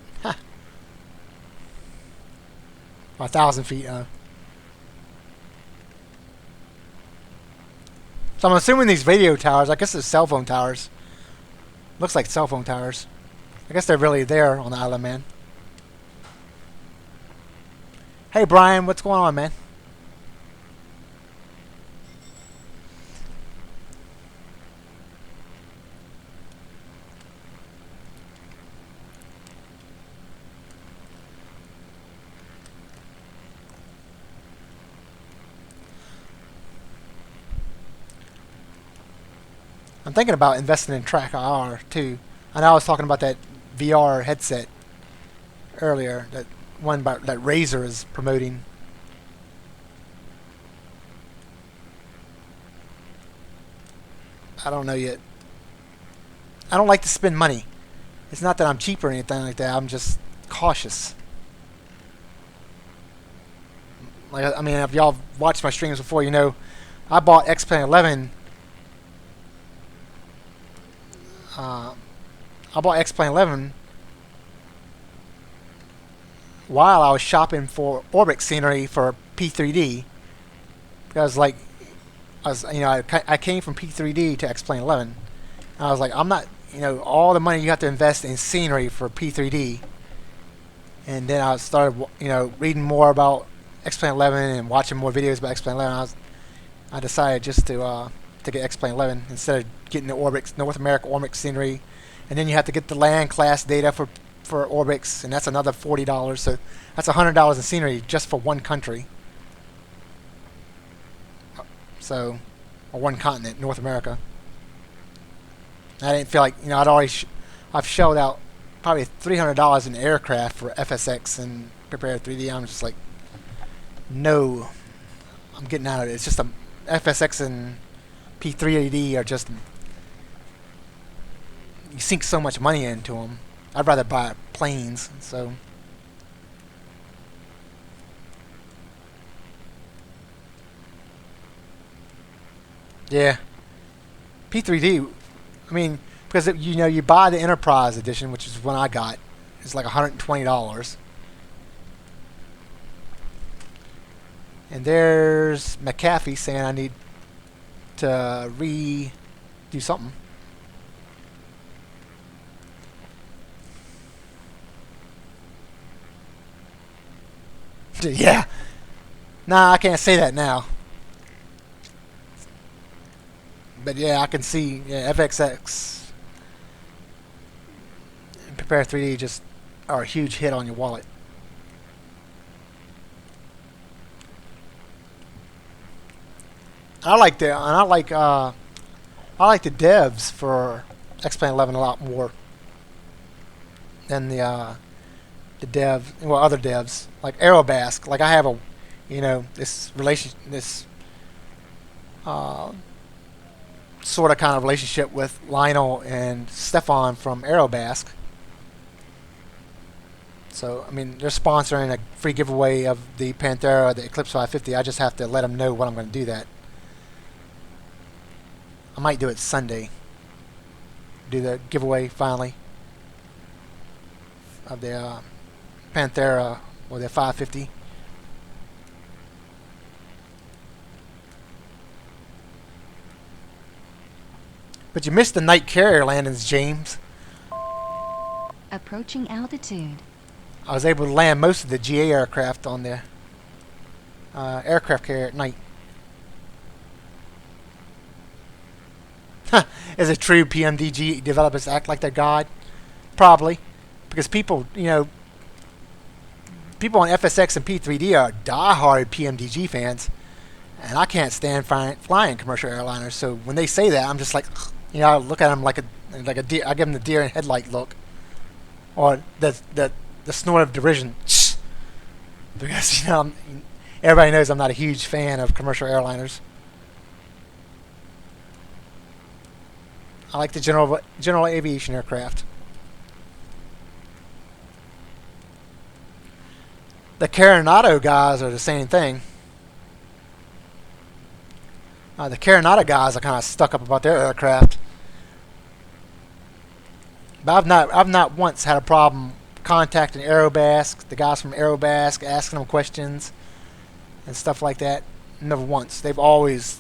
1,000 feet. So I'm assuming these radio towers, I guess they're cell phone towers. Looks like cell phone towers. I guess they're really there on the Isle of Man. Hey Brian, what's going on, man? I'm thinking about investing in Track IR too. I know I was talking about that VR headset earlier, that one that Razer is promoting. I don't know yet. I don't like to spend money. It's not that I'm cheap or anything like that. I'm just cautious. Like, I mean, if y'all watched my streams before, you know, I bought X-Plane 11. I bought X-Plane 11 while I was shopping for orbit scenery for P3D, because like I came from P3D to X-Plane 11, and I was like, I'm not, all the money you have to invest in scenery for P3D. And then I started reading more about X-Plane 11 and watching more videos about X-Plane 11. I decided just to get X-Plane 11 instead of getting the Orbix, North America Orbix scenery. And then you have to get the land class data for Orbix, and that's another $40. So that's $100 in scenery just for one country. So, or one continent, North America. I didn't feel like, I've shelled out probably $300 in aircraft for FSX and Prepare 3D. I'm just like, no, I'm getting out of it. It's just FSX and P3AD are just, you sink so much money into them. I'd rather buy planes. So yeah, P3D. I mean, because you buy the Enterprise edition, which is one I got. It's like $120. And there's McAfee saying I need to do something. Yeah. Nah, I can't say that now. But yeah, I can see FXX and Prepare 3D just are a huge hit on your wallet. I like the devs for X-Plane 11 a lot more than the dev, well, other devs like Aerobask. Like I have a, this uh, sort of kind of relationship with Lionel and Stefan from Aerobask. So I mean, they're sponsoring a free giveaway of the Panthera, the Eclipse 550. I just have to let them know when I'm going to do that. I might do it Sunday. Do the giveaway finally of the Panthera or the 550. But you missed the night carrier landings, James. Approaching altitude. I was able to land most of the GA aircraft on the aircraft carrier at night. Is it true PMDG developers act like they're God? Probably. Because people, people on FSX and P3D are diehard PMDG fans. And I can't stand flying commercial airliners. So when they say that, I'm just like, I look at them like a deer. I give them the deer in headlight look. Or the snort of derision. Because, everybody knows I'm not a huge fan of commercial airliners. I like the general aviation aircraft. The Coronado guys are the same thing. The Coronado guys are kind of stuck up about their aircraft. But I've not once had a problem contacting Aerobask, the guys from Aerobask, asking them questions and stuff like that. Never once. They've always,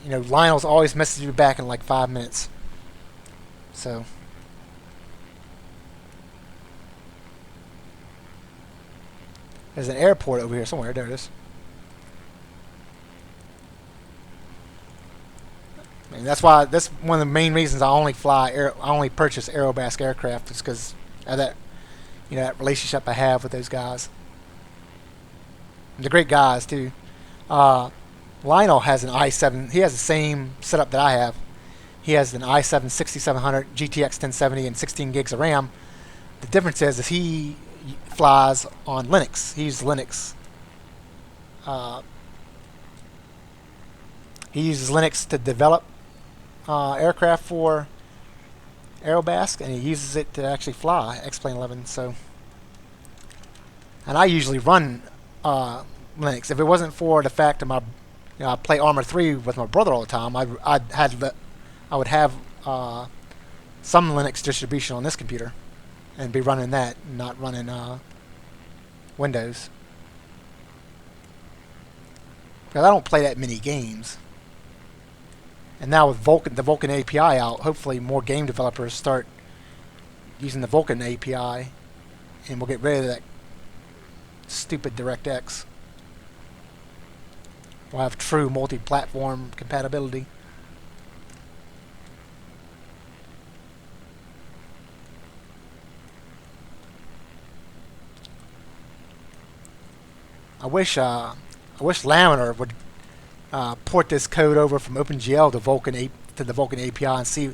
Lionel's always messaged me back in like 5 minutes. So there's an airport over here somewhere. There it is. And that's one of the main reasons I only purchase Aerobask aircraft is because of that, that relationship I have with those guys. And they're great guys too. Lionel has an i7. He has the same setup that I have. He has an i7 6700 GTX 1070 and 16 gigs of RAM. The difference is he flies on Linux. He uses Linux. He uses Linux to develop aircraft for Aerobask, and he uses it to actually fly X-Plane 11. So, and I usually run Linux. If it wasn't for the fact that I play Armor 3 with my brother all the time, I would have some Linux distribution on this computer and be running that, not running Windows. Because I don't play that many games. And now with the Vulkan API out, hopefully more game developers start using the Vulkan API, and we'll get rid of that stupid DirectX. We'll have true multi-platform compatibility. I wish Laminar would port this code over from OpenGL to the Vulkan API and see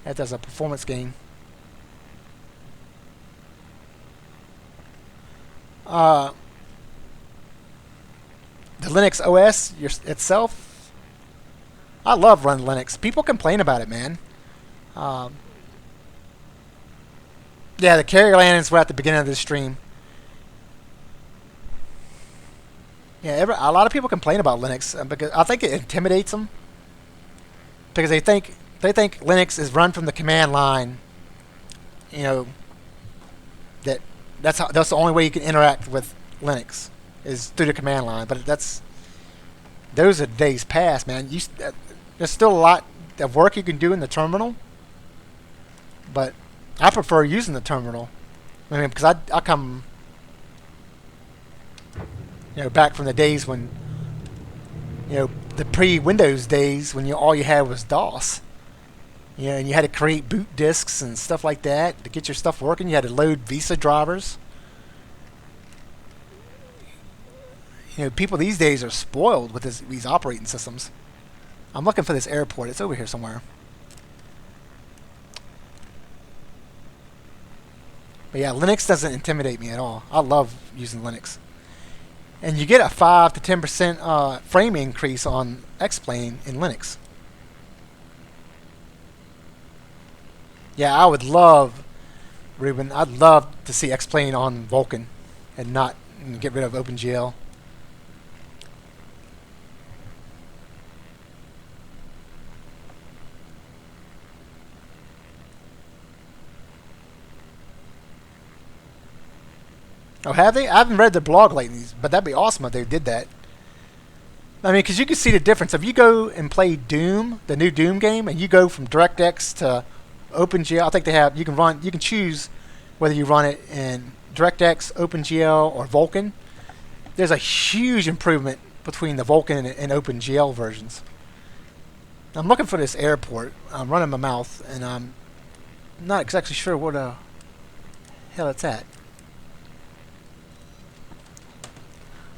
if there's a performance gain. The Linux OS itself, I love running Linux. People complain about it, man. Yeah, the carrier landings were at the beginning of this stream. Yeah, a lot of people complain about Linux because I think it intimidates them because they think Linux is run from the command line. That's the only way you can interact with Linux is through the command line. But those are days past, man. There's still a lot of work you can do in the terminal, but I prefer using the terminal. I mean, because I come back from the days when, the pre-Windows days when all you had was DOS. And you had to create boot disks and stuff like that to get your stuff working. You had to load Visa drivers. People these days are spoiled with these operating systems. I'm looking for this airport. It's over here somewhere. But yeah, Linux doesn't intimidate me at all. I love using Linux. And you get a 5 to 10% frame increase on X-Plane in Linux. Yeah, I would love, Ruben, I'd love to see X-Plane on Vulkan and not get rid of OpenGL. Oh, have they? I haven't read their blog lately, but that'd be awesome if they did that. I mean, because you can see the difference. If you go and play Doom, the new Doom game, and you go from DirectX to OpenGL, I think they have. You can choose whether you run it in DirectX, OpenGL, or Vulkan. There's a huge improvement between the Vulkan and OpenGL versions. I'm looking for this airport. I'm running my mouth, and I'm not exactly sure where the hell it's at.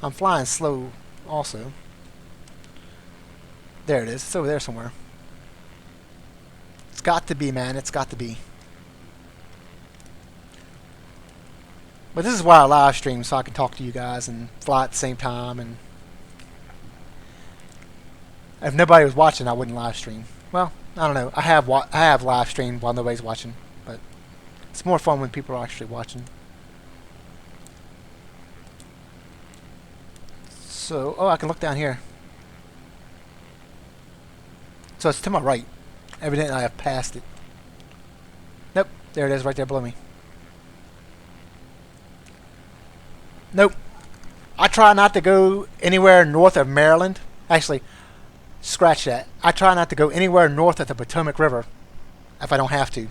I'm flying slow also. There it is. It's over there somewhere. It's got to be, man. It's got to be. But this is why I live stream, so I can talk to you guys and fly at the same time. And if nobody was watching, I wouldn't live stream. Well, I don't know. I have live streamed while nobody's watching, but it's more fun when people are actually watching. So, oh, I can look down here. So it's to my right. Evidently I have passed it. Nope, there it is right there below me. Nope. I try not to go anywhere north of Maryland. Actually, scratch that. I try not to go anywhere north of the Potomac River if I don't have to.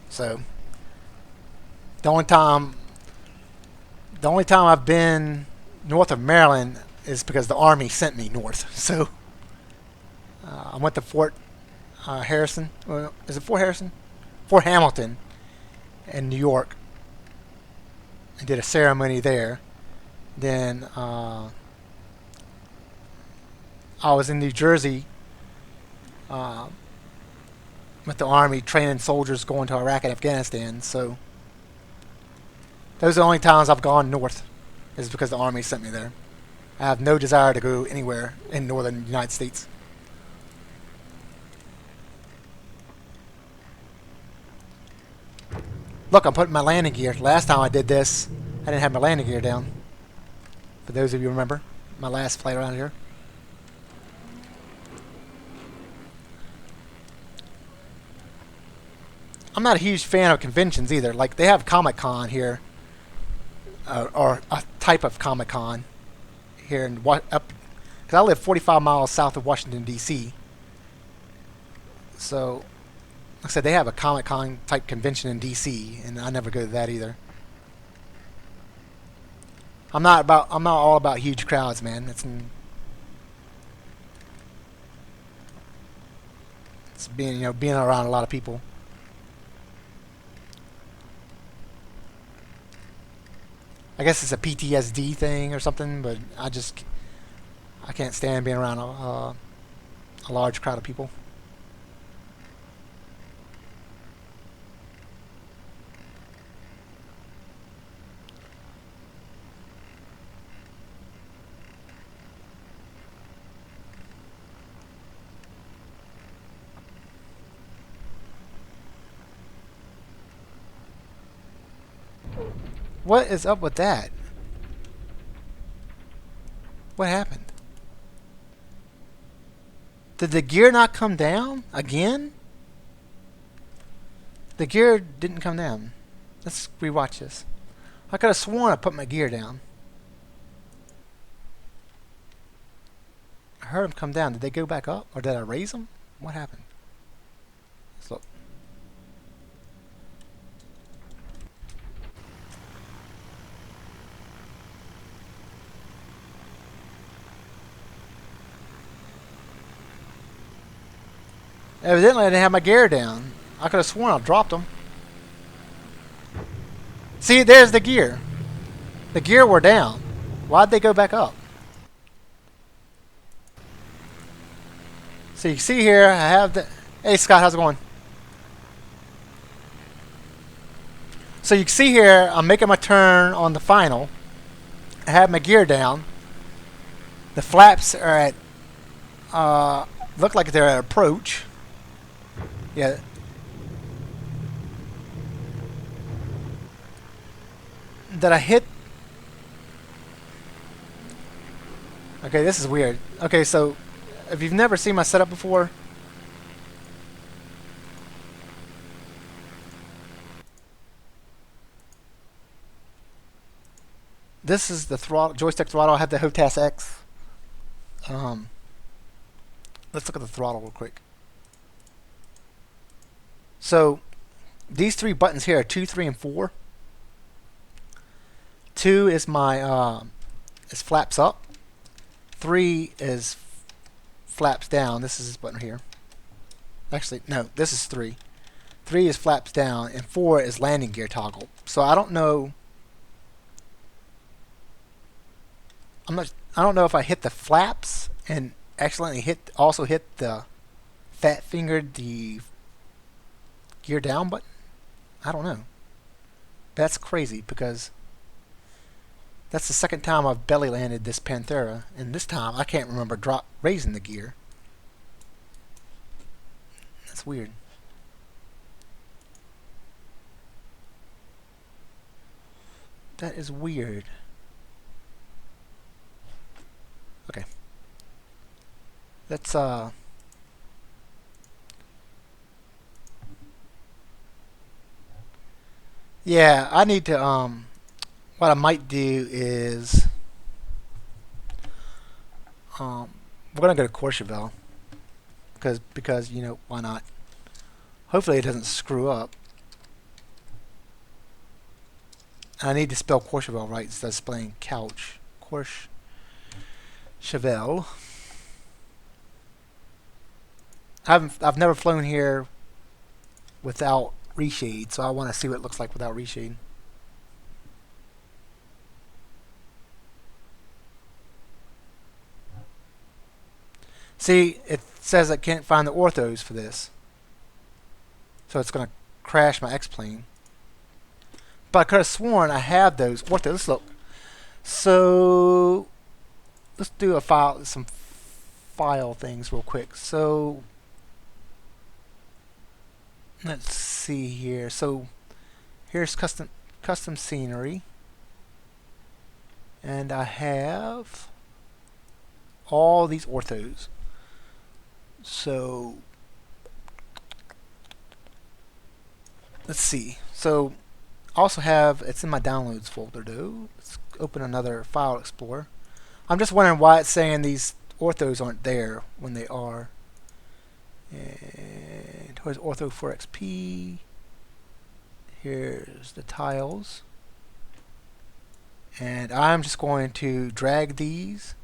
So, the only time I've been north of Maryland is because the Army sent me north. So I went to Fort Harrison. Is it Fort Harrison? Fort Hamilton in New York. I did a ceremony there. Then I was in New Jersey with the Army training soldiers going to Iraq and Afghanistan. So those are the only times I've gone north, is because the Army sent me there. I have no desire to go anywhere in northern United States. Look, I'm putting my landing gear. Last time I did this, I didn't have my landing gear down. For those of you who remember, my last flight around here. I'm not a huge fan of conventions either. Like, they have Comic-Con here. Or a type of Comic-Con here in because I live 45 miles south of Washington D.C. So, like I said, they have a Comic-Con type convention in D.C. and I never go to that either. I'm not all about huge crowds, man. It's being around a lot of people. I guess it's a PTSD thing or something, but I can't stand being around a large crowd of people. What is up with that? What happened? Did the gear not come down again? The gear didn't come down. Let's rewatch this. I could have sworn I put my gear down. I heard them come down. Did they go back up? Or did I raise them? What happened? Let's look. Evidently I didn't have my gear down. I could have sworn I dropped them. See, there's the gear. The gear were down. Why'd they go back up? So you can see here, I have the... Hey Scott, how's it going? So you can see here, I'm making my turn on the final. I have my gear down. The flaps are at... look like they're at approach. Yeah. Did I hit... Okay, this is weird. Okay, so if you've never seen my setup before, this is the throttle, joystick throttle. I have the HOTAS X. Let's look at the throttle real quick. So these three buttons here are 2, 3, and 4. 2 is my is flaps up. 3 is flaps down. This is this button here. Actually, no, this is 3. 3 is flaps down, and 4 is landing gear toggle. So I don't know. I don't know if I hit the flaps and accidentally also hit the fat fingered the gear down button. I don't know. That's crazy because that's the second time I've belly landed this Panthera, and this time I can't remember raising the gear. That's weird. That is weird. Okay. Let's yeah, I need to what I might do is we're gonna go to Courchevel because you know, why not? Hopefully it doesn't screw up. I need to spell Courchevel right instead of spelling couch. Courchevel. I've never flown here without reshade, so I want to see what it looks like without reshade. See, it says I can't find the orthos for this, so it's going to crash my X-plane. But I could have sworn I have those orthos. Let's look. So let's do some file things real quick. So let's see here. So here's custom scenery, and I have all these orthos. So let's see. So I also have, it's in my downloads folder though. Let's open another file explorer. I'm just wondering why it's saying these orthos aren't there when they are. And here's ortho 4xp. Here's the tiles. And I'm just going to drag these,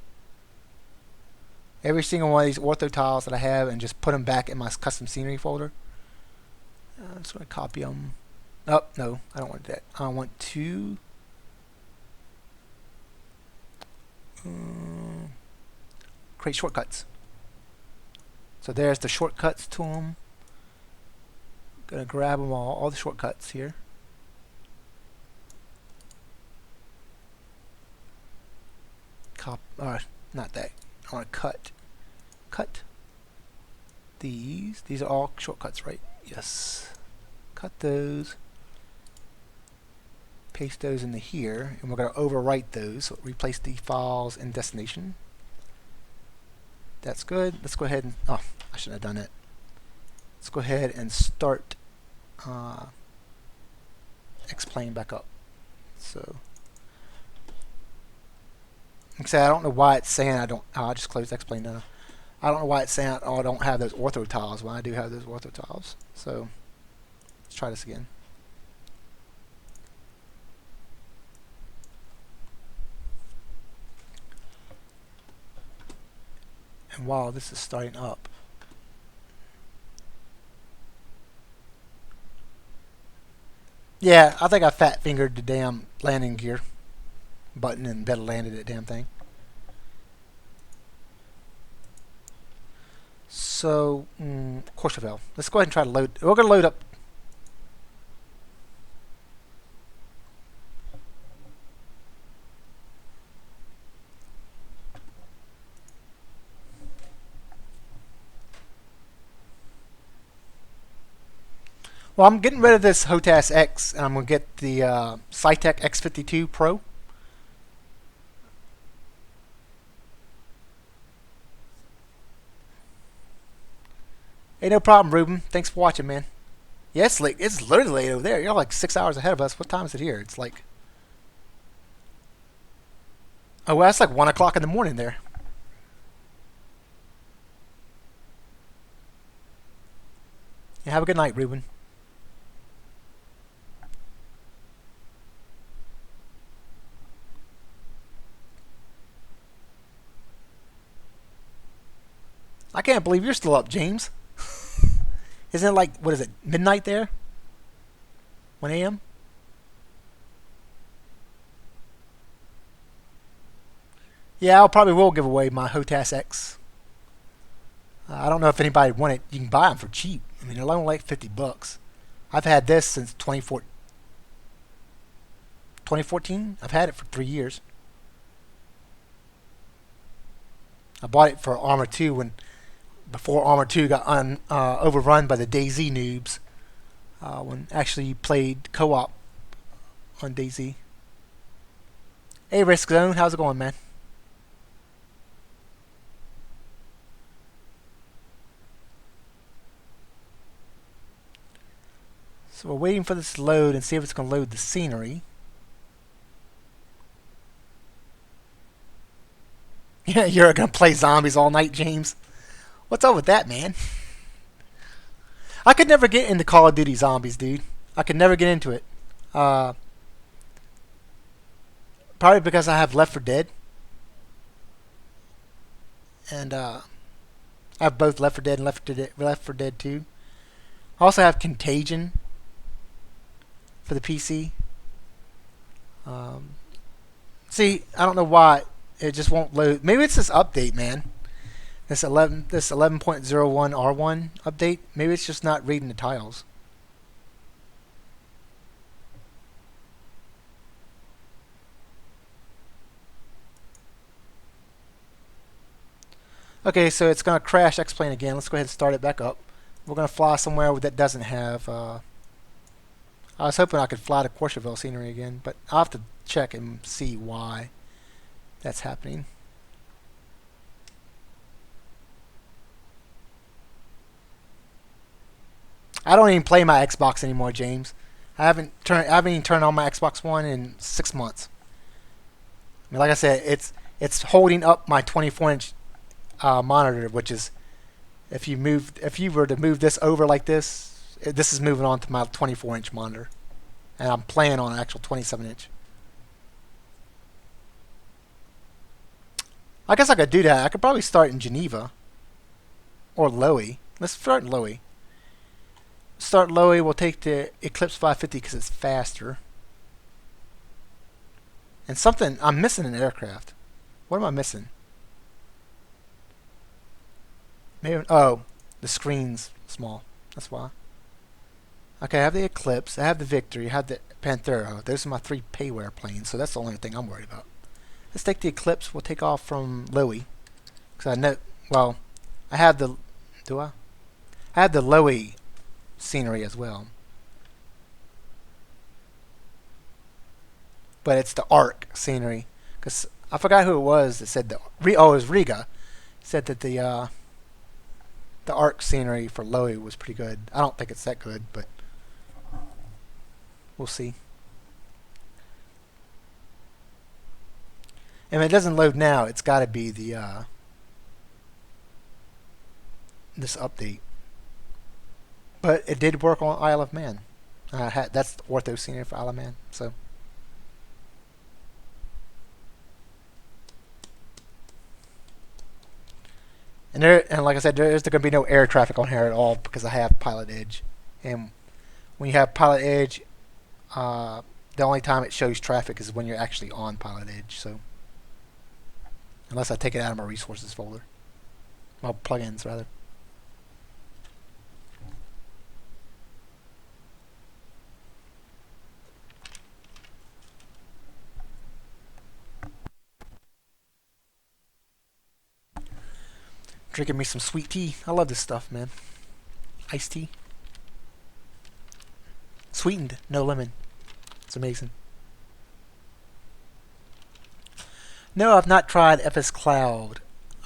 every single one of these ortho tiles that I have, and just put them back in my custom scenery folder. I'm just going to copy them. Oh, no, I don't want that. I want to create shortcuts. So there's the shortcuts to them. Gonna grab them all the shortcuts here. Not that. I want to cut these. These are all shortcuts, right? Yes. Cut those. Paste those into here, and we're going to overwrite those. So replace the files in destination. That's good. Let's go ahead and, oh, I shouldn't have done it. Let's go ahead and start X-plane back up. So, like I said, I don't know why it's saying I don't. I just closed X-plane now. I don't know why it's saying I don't have those ortho tiles when I do have those ortho tiles. So let's try this again. And while this is starting up, yeah, I think I fat fingered the damn landing gear button and that'll landed that damn thing. So, Courchevel. Let's go ahead and try to load. We're going to load up. Well, I'm getting rid of this HOTAS X, and I'm going to get the Cytec X52 Pro. Hey, no problem, Ruben. Thanks for watching, man. Yeah, it's literally late over there. You're like 6 hours ahead of us. What time is it here? It's like... Oh, well, that's like 1 o'clock in the morning there. Yeah, have a good night, Ruben. I can't believe you're still up, James. Isn't it like, what is it, midnight there? 1 a.m.? Yeah, I probably will give away my HOTAS X. I don't know if anybody want it. You can buy them for cheap. I mean, they're only like $50. I've had this since 2014. I've had it for 3 years. I bought it for Armor 2 before Armor 2 got overrun by the DayZ noobs. When actually you played co-op on DayZ. Hey, Risk Zone, how's it going, man? So we're waiting for this to load and see if it's going to load the scenery. Yeah, you're going to play zombies all night, James. What's up with that, man? I could never get into Call of Duty Zombies, dude. I could never get into it. Probably because I have Left 4 Dead. And I have both Left 4 Dead and Left 4 Dead 2. I also have Contagion for the PC. See, I don't know why it just won't load. Maybe it's this update, man. This 11.01 R1 update. Maybe it's just not reading the tiles. Okay, so it's going to crash X-Plane again. Let's go ahead and start it back up. We're going to fly somewhere that doesn't have... I was hoping I could fly to Courchevel scenery again, but I'll have to check and see why that's happening. I don't even play my Xbox anymore, James. I haven't even turned on my Xbox One in 6 months. I mean, like I said, it's holding up my 24-inch monitor, which is if you were to move this over like this, this is moving on to my 24-inch monitor, and I'm playing on an actual 27-inch. I guess I could do that. I could probably start in Geneva or Lowy. Let's start in Lowy. Start Lowy. We'll take the Eclipse 550 because it's faster. And something, I'm missing an aircraft. What am I missing? Maybe, oh, the screen's small. That's why. Okay, I have the Eclipse. I have the Victory. I have the Panthera. Those are my 3 payware planes, so that's the only thing I'm worried about. Let's take the Eclipse. We'll take off from Lowy. Because I know, well, I have the, do I? I have the Lowy scenery as well. But it's the Arc scenery. Because I forgot who it was that said that, oh, it was Riga. Said that the Arc scenery for Lowy was pretty good. I don't think it's that good, but we'll see. And if it doesn't load now, it's got to be the this update. But it did work on Isle of Man. That's the ortho scenery for Isle of Man. So. And like I said, there's going to be no air traffic on here at all because I have Pilot Edge. And when you have Pilot Edge, the only time it shows traffic is when you're actually on Pilot Edge. So unless I take it out of my resources folder, well, plugins rather. Drinking me some sweet tea. I love this stuff, man. Iced tea. Sweetened, no lemon. It's amazing. No, I've not tried FS Cloud.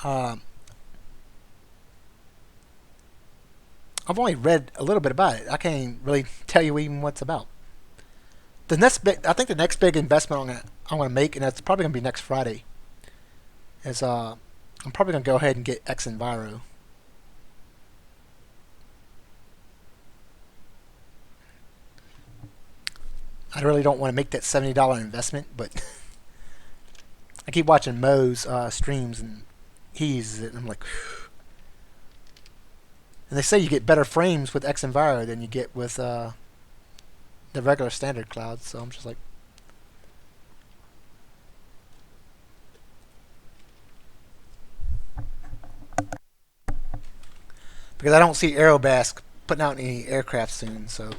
I've only read a little bit about it. I can't really tell you even what it's about. The next big, I think the next big investment I'm gonna make, and that's probably gonna be next Friday, is I'm probably gonna go ahead and get X Enviro. I really don't want to make that $70 investment, but I keep watching Mo's streams and he uses it, and I'm like, and they say you get better frames with X Enviro than you get with the regular standard cloud. So I'm just like, because I don't see Aerobask putting out any aircraft soon, so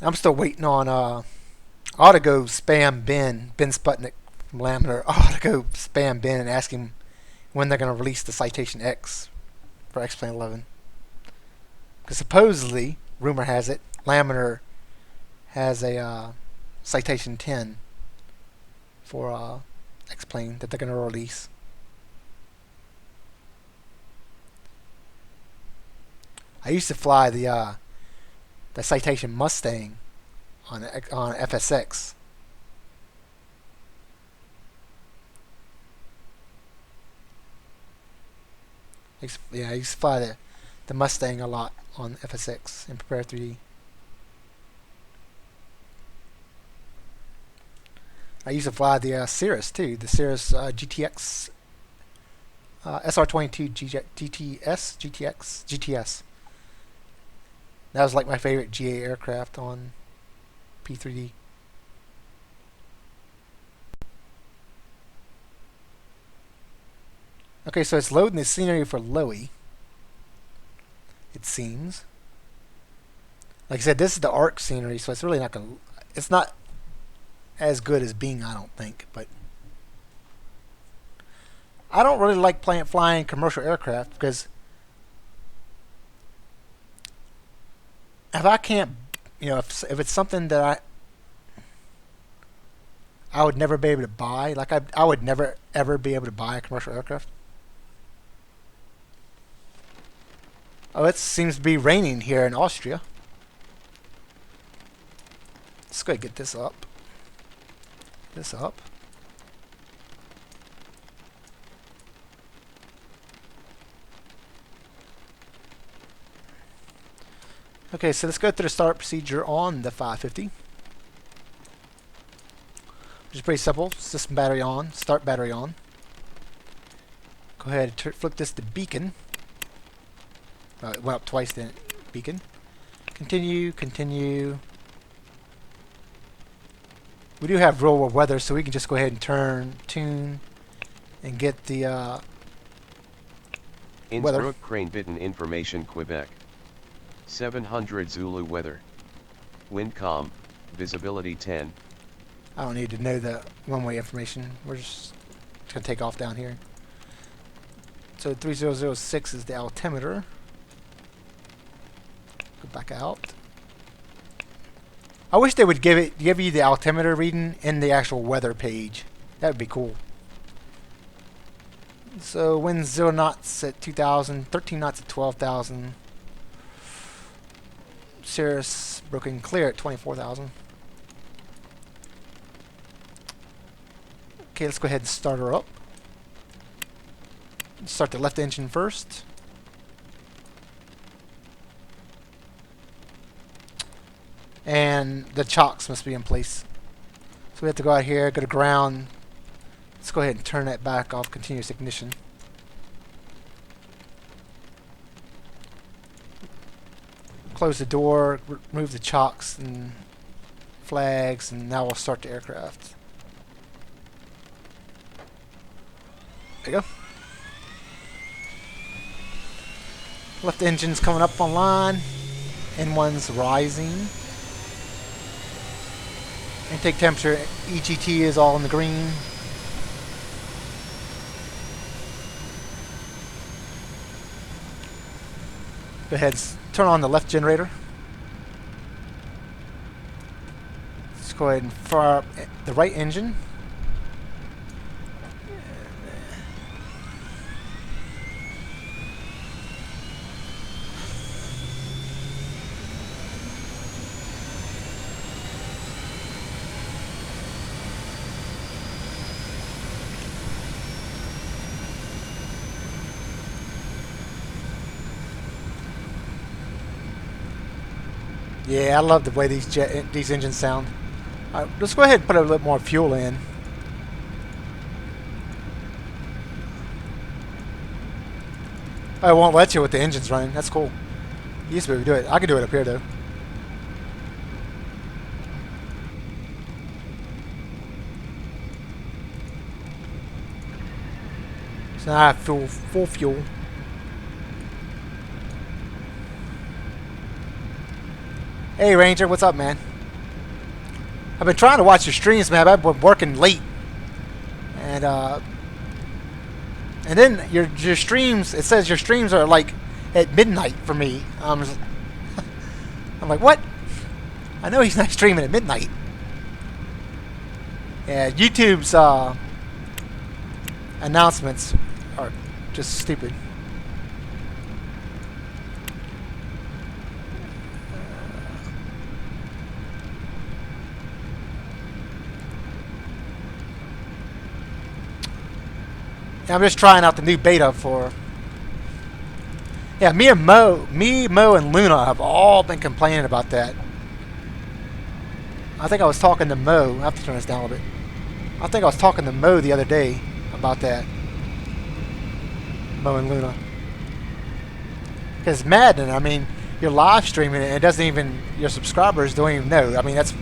I'm still waiting on ought to go spam Ben Sputnik from Laminar. Ought to go spam Ben and ask him when they're going to release the Citation X for X-Plane 11. Because supposedly, rumor has it, Laminar has a Citation 10 for X-Plane that they're going to release. I used to fly the Citation Mustang on FSX. I used to fly the Mustang a lot on FSX in Prepare 3D. I used to fly the Cirrus too, the Cirrus GTX SR22 GTX. That was like my favorite GA aircraft on P3D. Okay, so it's loading the scenery for Loey. It seems. Like I said, this is the ARC scenery, so it's really not gonna. It's not as good as Bing, I don't think. But I don't really like flying commercial aircraft because if I can't, if it's something that I would never be able to buy, like I would never ever be able to buy a commercial aircraft. Oh, it seems to be raining here in Austria. Let's go get this up. Okay, so let's go through the start procedure on the 550. Which is pretty simple. System battery on, start battery on. Go ahead and flip this to beacon. It went up twice then. Beacon. Continue. We do have real world weather, so we can just go ahead and tune, and get the weather. Innsbruck Crane Bitten Information Quebec. 700 Zulu weather. Wind calm, visibility 10. I don't need to know the runway information. We're just going to take off down here. So 3006 is the altimeter. Go back out. I wish they would give you the altimeter reading in the actual weather page. That would be cool. So wind 0 knots at 2,000, 13 knots at 12,000. Cirrus broken clear at 24,000. Okay, let's go ahead and start her up. Start the left engine first. And the chocks must be in place. So we have to go out here, go to ground. Let's go ahead and turn that back off, continuous ignition. Close the door, remove the chocks, and flags, and now we'll start the aircraft. There you go. Left engine's coming up online. N1's rising. Intake temperature, EGT is all in the green. Go ahead, turn on the left generator. Let's go ahead and fire up the right engine. Yeah, I love the way these engines sound. Alright, let's go ahead and put a little more fuel in. Oh, it won't let you with the engines running. That's cool. Used to be able to do it. I can do it up here though. So now I have full fuel. Hey Ranger, what's up, man? I've been trying to watch your streams, man. I've been working late, and then your streams. It says your streams are like at midnight for me. I'm like, what? I know he's not streaming at midnight. Yeah, YouTube's announcements are just stupid. I'm just trying out the new beta for... Yeah, me, Mo, and Luna have all been complaining about that. I think I was talking to Mo. I have to turn this down a little bit. I think I was talking to Mo the other day about that. Mo and Luna. Because it's maddening. I mean, you're live streaming it and it doesn't even... Your subscribers don't even know. I mean, that's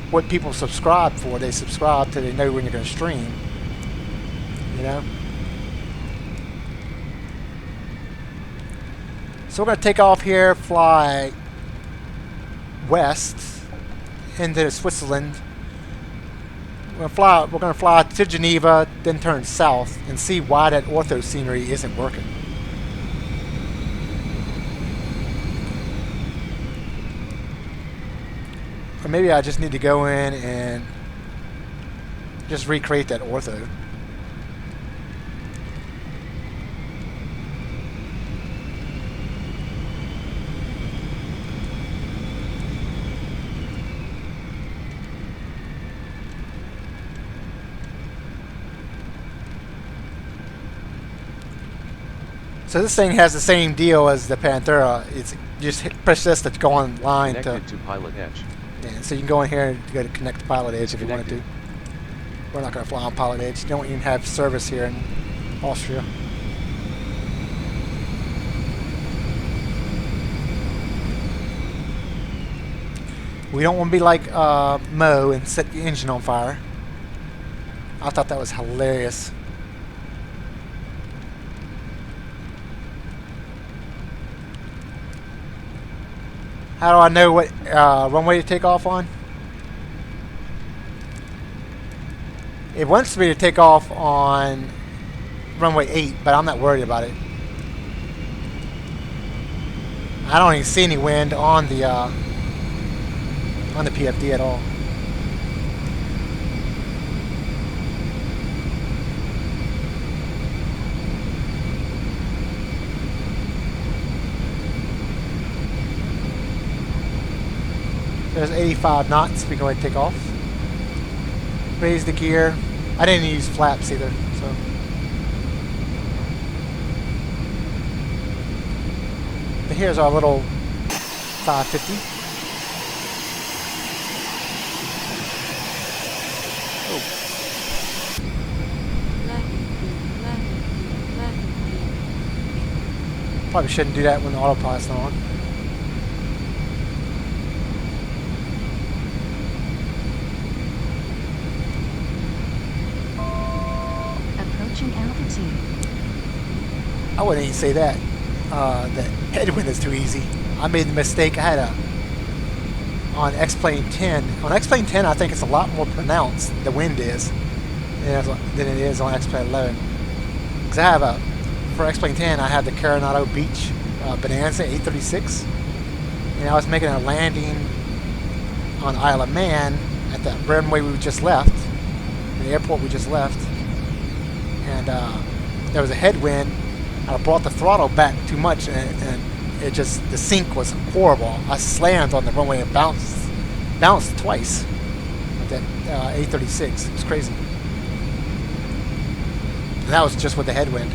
what people subscribe for. They subscribe till they know when you're going to stream. You know? So we're going to take off here, fly west into Switzerland. We're going to fly to Geneva, then turn south and see why that ortho scenery isn't working. Or maybe I just need to go in and just recreate that ortho. So this thing has the same deal as the Panthera. It's just press this to go online Connected to Pilot Edge. Yeah, so you can go in here and go to connect to Pilot Edge if you wanted to. We're not going to fly on Pilot Edge. You don't even have service here in Austria. We don't want to be like Mo and set the engine on fire. I thought that was hilarious. How do I know what runway to take off on? It wants me to take off on runway 8, but I'm not worried about it. I don't even see any wind on the PFD at all. There's 85 knots. We can go ahead and take off. Raise the gear. I didn't use flaps either, so. But here's our little 550. Landing. Probably shouldn't do that when the autopilot's not on. altitude. I wouldn't even say that. The headwind is too easy. I made the mistake. I had a on X-Plane 10. On X-Plane 10, I think it's a lot more pronounced. The wind is than it is on X-Plane 11. Because I have for X-Plane 10, I have the Coronado Beach Bonanza 836, and I was making a landing on Isle of Man at the runway we just left, the airport we just left, and there was a headwind. I brought the throttle back too much, and it just, the sink was horrible. I slammed on the runway and bounced twice with that 836. It was crazy. And that was just with the headwind.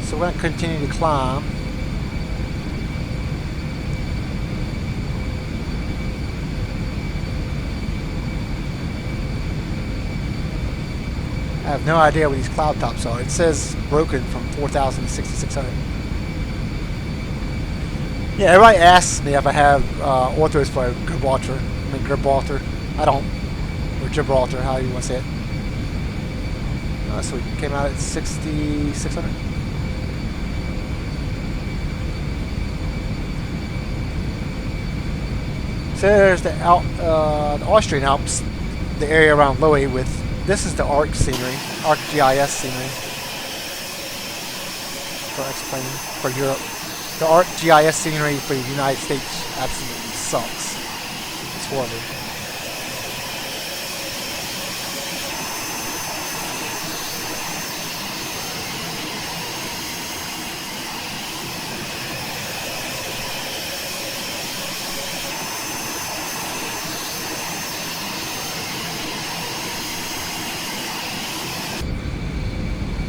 So we're going to continue to climb. I have no idea what these cloud tops are. It says broken from 4,000 to 6,600. Yeah, everybody asks me if I have orthos for Gibraltar. Gibraltar. I don't. Or Gibraltar, how you want to say it. So we came out at 6,600. So there's the Austrian Alps, the area around Loey with, this is the ARC scenery, ARC GIS scenery for X-Plane for Europe. The ARC GIS scenery for the United States absolutely sucks. It's horrible.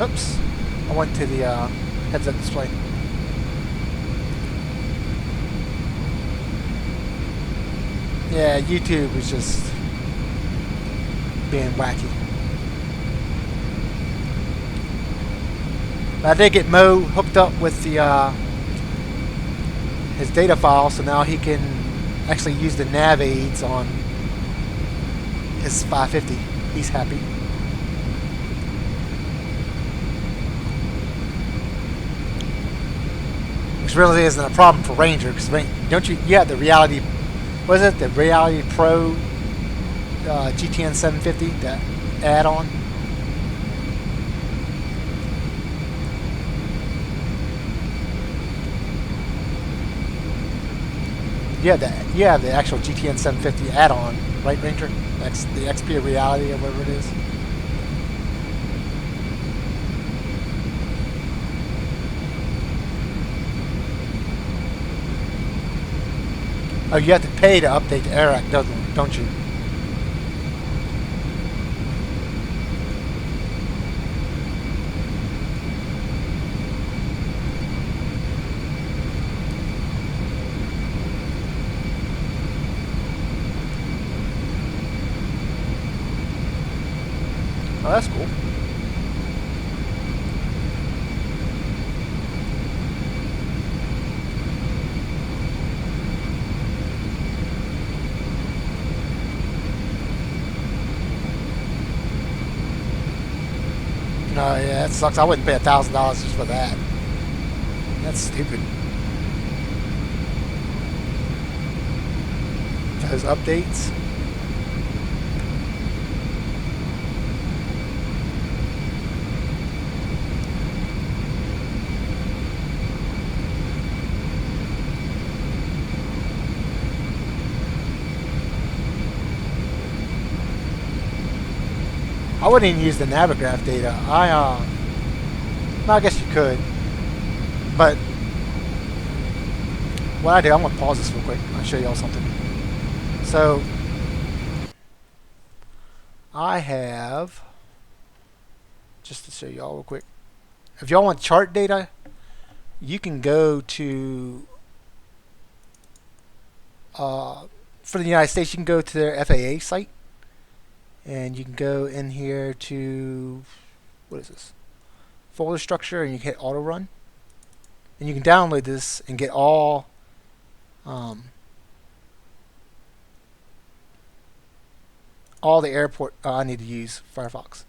Oops, I went to the heads-up display. Yeah, YouTube is just being wacky. But I did get Mo hooked up with the his data file, so now he can actually use the nav aids on his 550. He's happy. Which really isn't a problem for Ranger, because don't you have the Reality, what is it, the Reality Pro GTN 750, that add-on? You have the actual GTN 750 add-on, right, Ranger? That's the XP Reality or whatever it is. Oh, you have to pay to update the AirAC, don't you? Oh, that's cool. No, yeah, that sucks. I wouldn't pay $1,000 just for that. That's stupid. Those updates. I wouldn't even use the Navigraph data. Well, I guess you could, but what I do, I'm gonna pause this real quick. I'll show y'all something. So I have, just to show y'all real quick. If y'all want chart data, you can go to for the United States. You can go to their FAA site. And you can go in here to, what is this? Folder structure, and you can hit auto run. and you can download this and get all the airport. I need to use Firefox.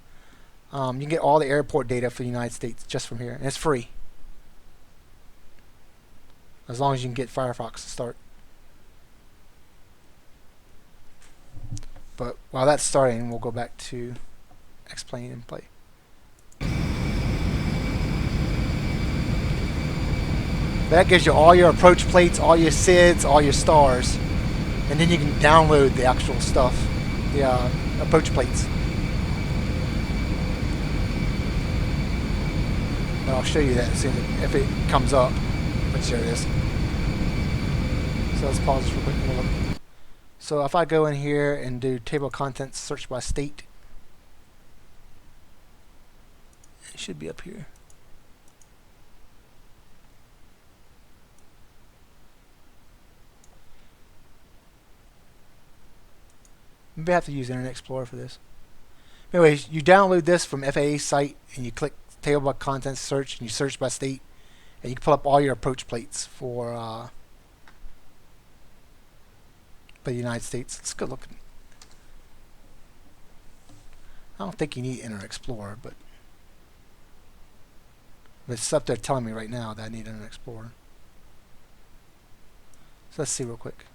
You can get all the airport data for the United States just from here, and it's free as long as you can get Firefox to start. But while that's starting, we'll go back to explain and play. That gives you all your approach plates, all your SIDs, all your stars, and then you can download the actual stuff, the approach plates. And I'll show you that as soon as if it comes up. But there it is. So let's pause this real quick and we'll look. So if I go in here and do table of contents, search by state, it should be up here. Maybe I have to use Internet Explorer for this. Anyways, you download this from FAA's site and you click table of contents search and you search by state and you can pull up all your approach plates for the United States. It's good looking. I don't think you need Internet Explorer, but it's up there telling me right now that I need Internet Explorer. So let's see real quick.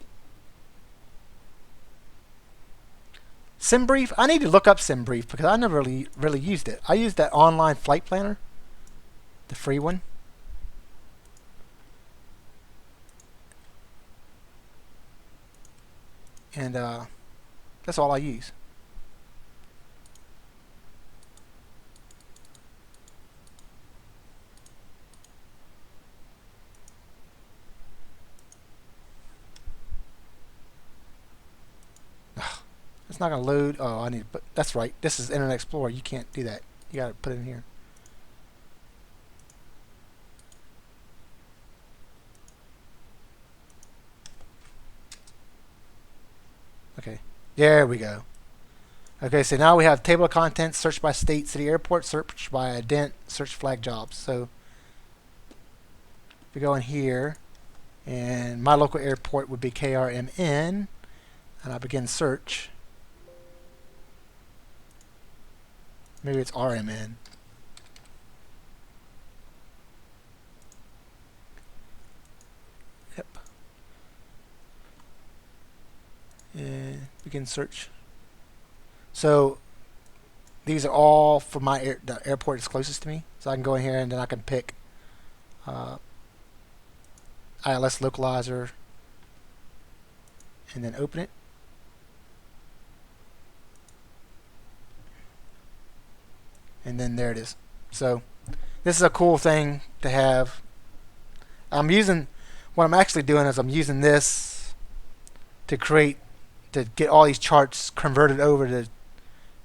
SimBrief. I need to look up SimBrief because I never really used it. I used that online flight planner, the free one. And that's all I use. It's not going to load. Oh, I need to put. That's right. This is Internet Explorer. You can't do that. You got to put it in here. Okay, there we go. Okay, so now we have table of contents, search by state, city, airport, search by ident, search flag jobs. So if we go in here, and my local airport would be KRMN, and I begin search. Maybe it's RMN. Yep. And begin search. So these are all for my the airport that's closest to me. So I can go in here and then I can pick ILS localizer and then open it. And then there it is. So this is a cool thing to have. What I'm actually doing is I'm using this to get all these charts converted over to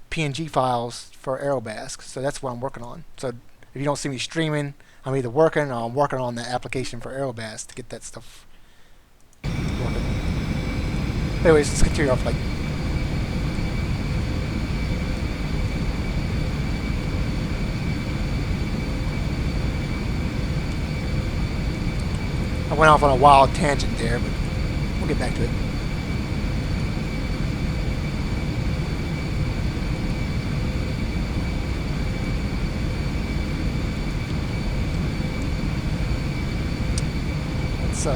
PNG files for Aerobask. So that's what I'm working on. So if you don't see me streaming, I'm either working or I'm working on the application for Aerobask to get that stuff working. Anyways, let's continue our flight. I went off on a wild tangent there, but we'll get back to it. Let's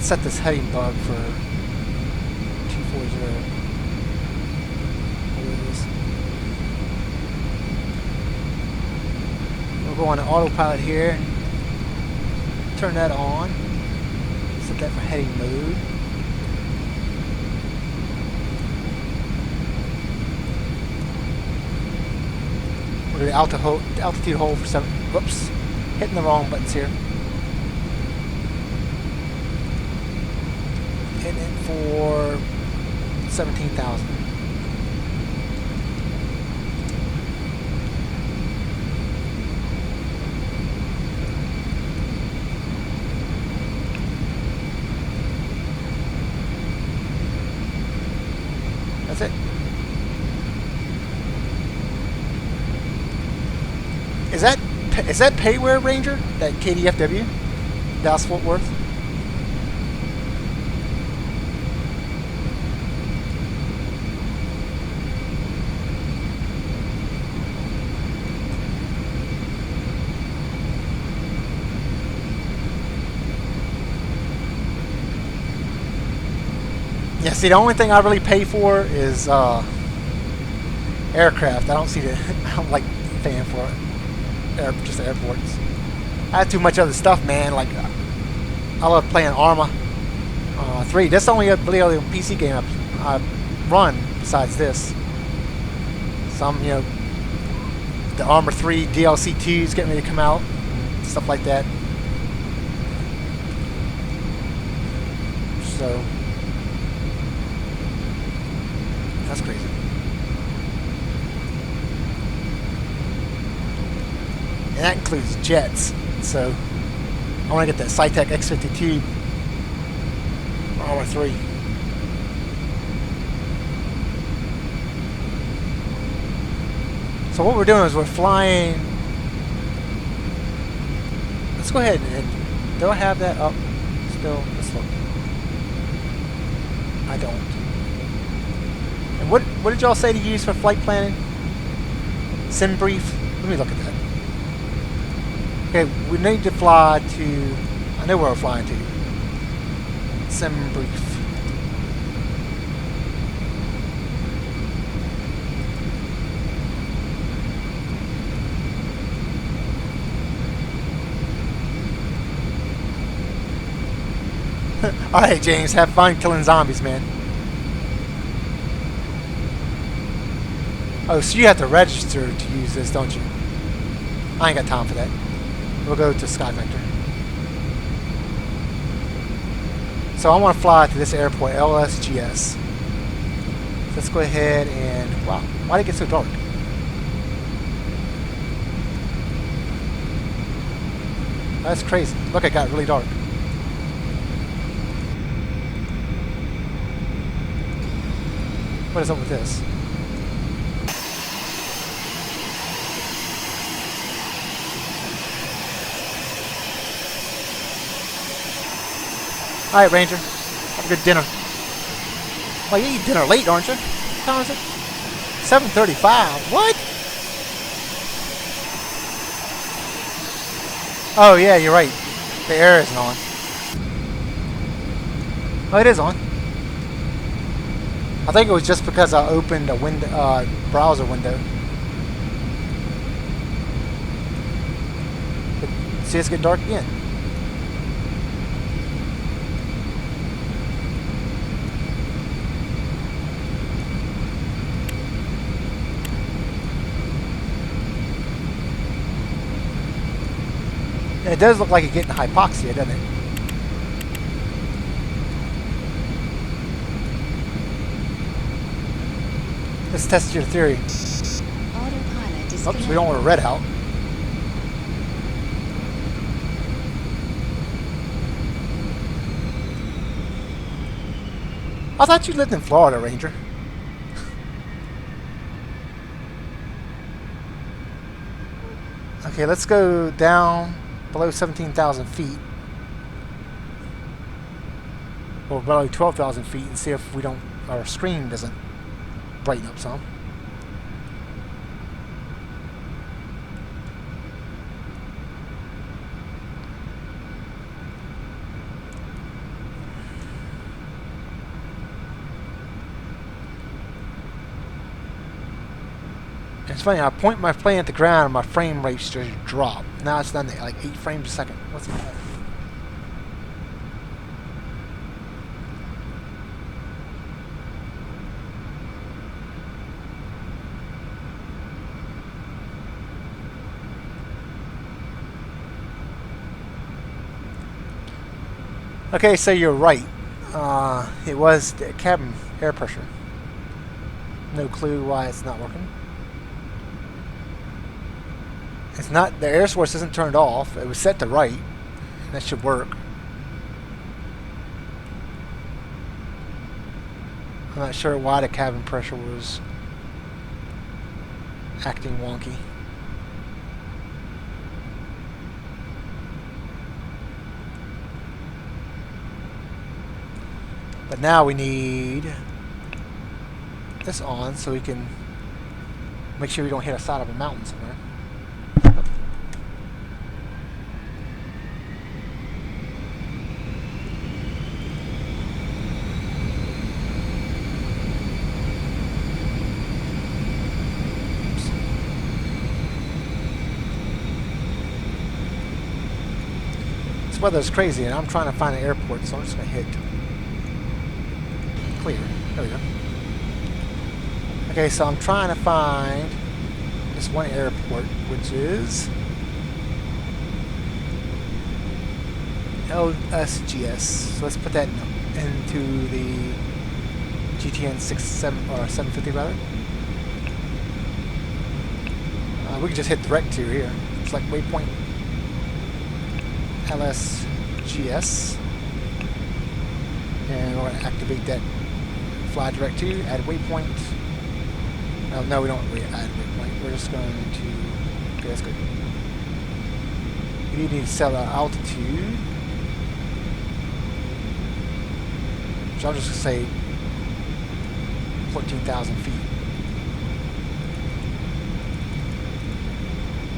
set this heading bug for 240. We'll go on to autopilot here. Turn that on. Set that for heading mode. We're going to altitude hold for 7. Whoops. Hitting the wrong buttons here. Hitting it for 17,000. That's it. Is that Is that Payware Ranger? That KDFW? Dallas Fort Worth? Yeah, see, the only thing I really pay for is aircraft. I don't see the. I don't like paying for it. Just airports. I have too much other stuff, man. Like, I love playing Arma 3. That's the only really other PC game I run besides this. Some, you know, the Arma 3 DLC 2 is getting ready to come out, stuff like that. So that's crazy. And that includes jets. So I want to get that Cytec X52 Arma 3. So what we're doing is we're flying. Let's go ahead and do I have that up still? Let's look. I don't. And what did y'all say to use for flight planning? SimBrief. Let me look at that. Okay, we need to fly to. I know where we're flying to. SimBrief. Alright, James, have fun killing zombies, man. Oh, so you have to register to use this, don't you? I ain't got time for that. We'll go to Sky Vector. So I want to fly to this airport, LSGS. Let's go ahead and... Wow, why did it get so dark? That's crazy. Look, it got really dark. What is up with this? Alright, Ranger. Have a good dinner. Well, you eat dinner late, aren't you? What time is it? 7:35. What? Oh, yeah, you're right. The air isn't on. Oh, it is on. I think it was just because I opened a window, browser window. But see, it's getting dark again. And it does look like it's getting hypoxia, doesn't it? Let's test your theory. Autopilot Oops, we don't want a red out. I thought you lived in Florida, Ranger. Okay, let's go down below 17,000 feet. Or below 12,000 feet and see if we don't, our screen doesn't brighten up some. It's funny, I point my plane at the ground and my frame rate just drop. Now it's done at like 8 frames a second. What's the matter? Okay, so you're right. It was the cabin air pressure. No clue why it's not working. It's not, the air source isn't turned off. It was set to right. That should work. I'm not sure why the cabin pressure was acting wonky. But now we need this on so we can make sure we don't hit a side of a mountain somewhere. This weather's crazy, and I'm trying to find an airport, so I'm just going to hit clear. There we go. Okay, so I'm trying to find this one airport, which is LSGS. So let's put that into the GTN 750 rather. We can just hit direct to here. Select waypoint LSGS, and we're going to activate that fly direct to, add waypoint. No, we don't add waypoint. We're just going to, okay, that's good. We need to set our altitude, which I'll just say 14,000 feet.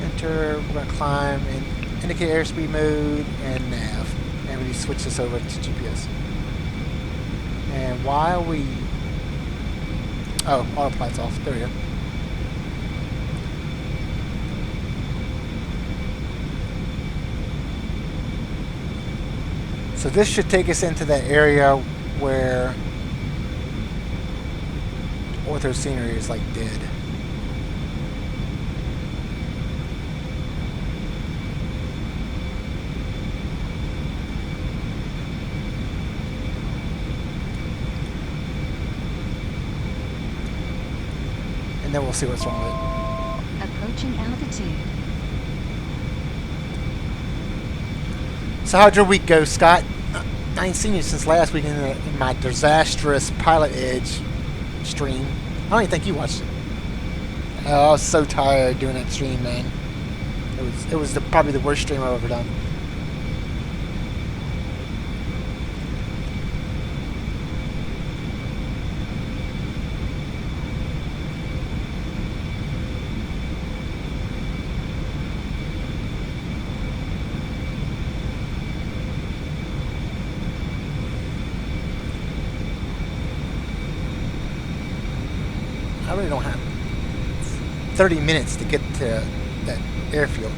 Enter, we're going to climb and indicate airspeed mode and nav, and we switch this over to GPS. And while we, oh, autopilot's off. There we go. So this should take us into that area where ortho scenery is like dead. And then we'll see what's wrong with Approaching altitude. it. So how'd your week go, Scott? I ain't seen you since last week in my disastrous Pilot Edge stream. I don't even think you watched it. Oh, I was so tired doing that stream, man. It was probably the worst stream I've ever done. I really don't have 30 minutes to get to that airfield.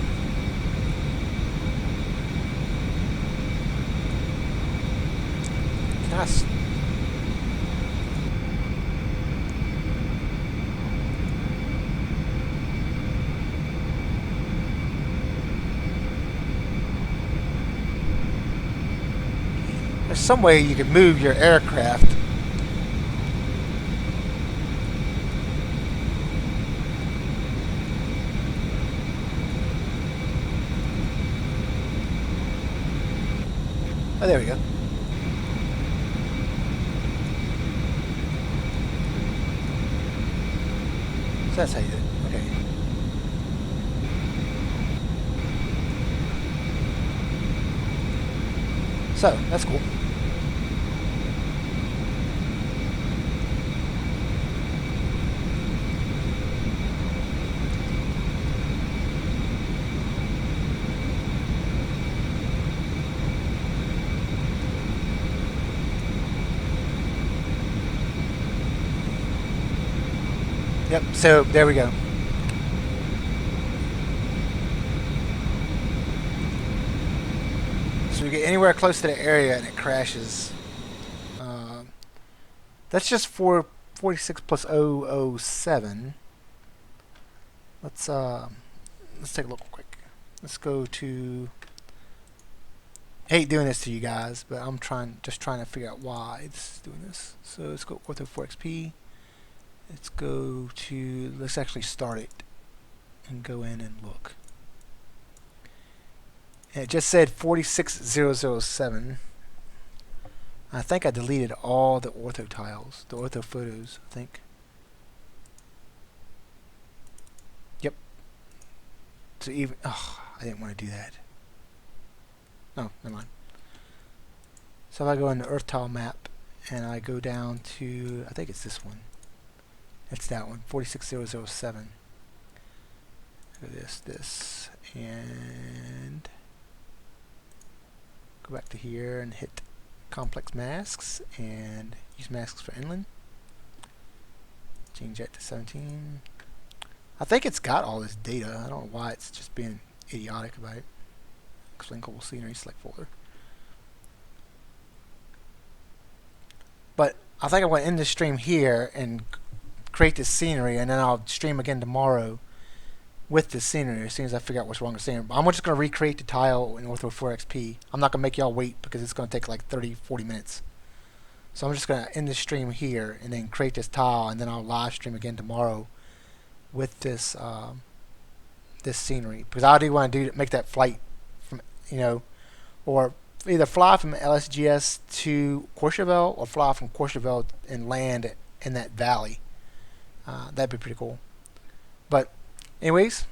Can I there's some way you can move your aircraft. Oh, there we go. So that's how you do it. Okay. So, that's cool. Yep, so there we go. So we get anywhere close to the area and it crashes. That's just 446 plus 007. Let's take a look real quick. Let's go to. I hate doing this to you guys, but I'm just trying to figure out why it's doing this. So let's go Ortho 4XP. Let's go to, let's actually start it and go in and look. And it just said 46007. I think I deleted all the ortho tiles, the ortho photos, I think. Yep. So even, oh, I didn't want to do that. No, never mind. So if I go into Earth tile map and I go down to, I think it's this one. It's that one, 46007. Go this, and go back to here and hit complex masks and use masks for inland. Change that to 17. I think it's got all this data. I don't know why it's just being idiotic about it. Explain global scenery, select folder. But I think I'm going to end the stream here and create this scenery, and then I'll stream again tomorrow with this scenery as soon as I figure out what's wrong with the scenery. I'm just going to recreate the tile in Ortho 4XP. I'm not going to make y'all wait because it's going to take like 30-40 minutes. So I'm just going to end the stream here and then create this tile, and then I'll live stream again tomorrow with this this scenery, because I do want to make that flight from, or either fly from LSGS to Courchevel or fly from Courchevel and land in that valley. That'd be pretty cool. But anyways,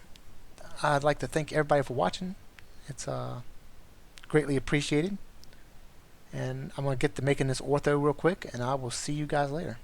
I'd like to thank everybody for watching. It's greatly appreciated. And I'm going to get to making this ortho real quick, and I will see you guys later.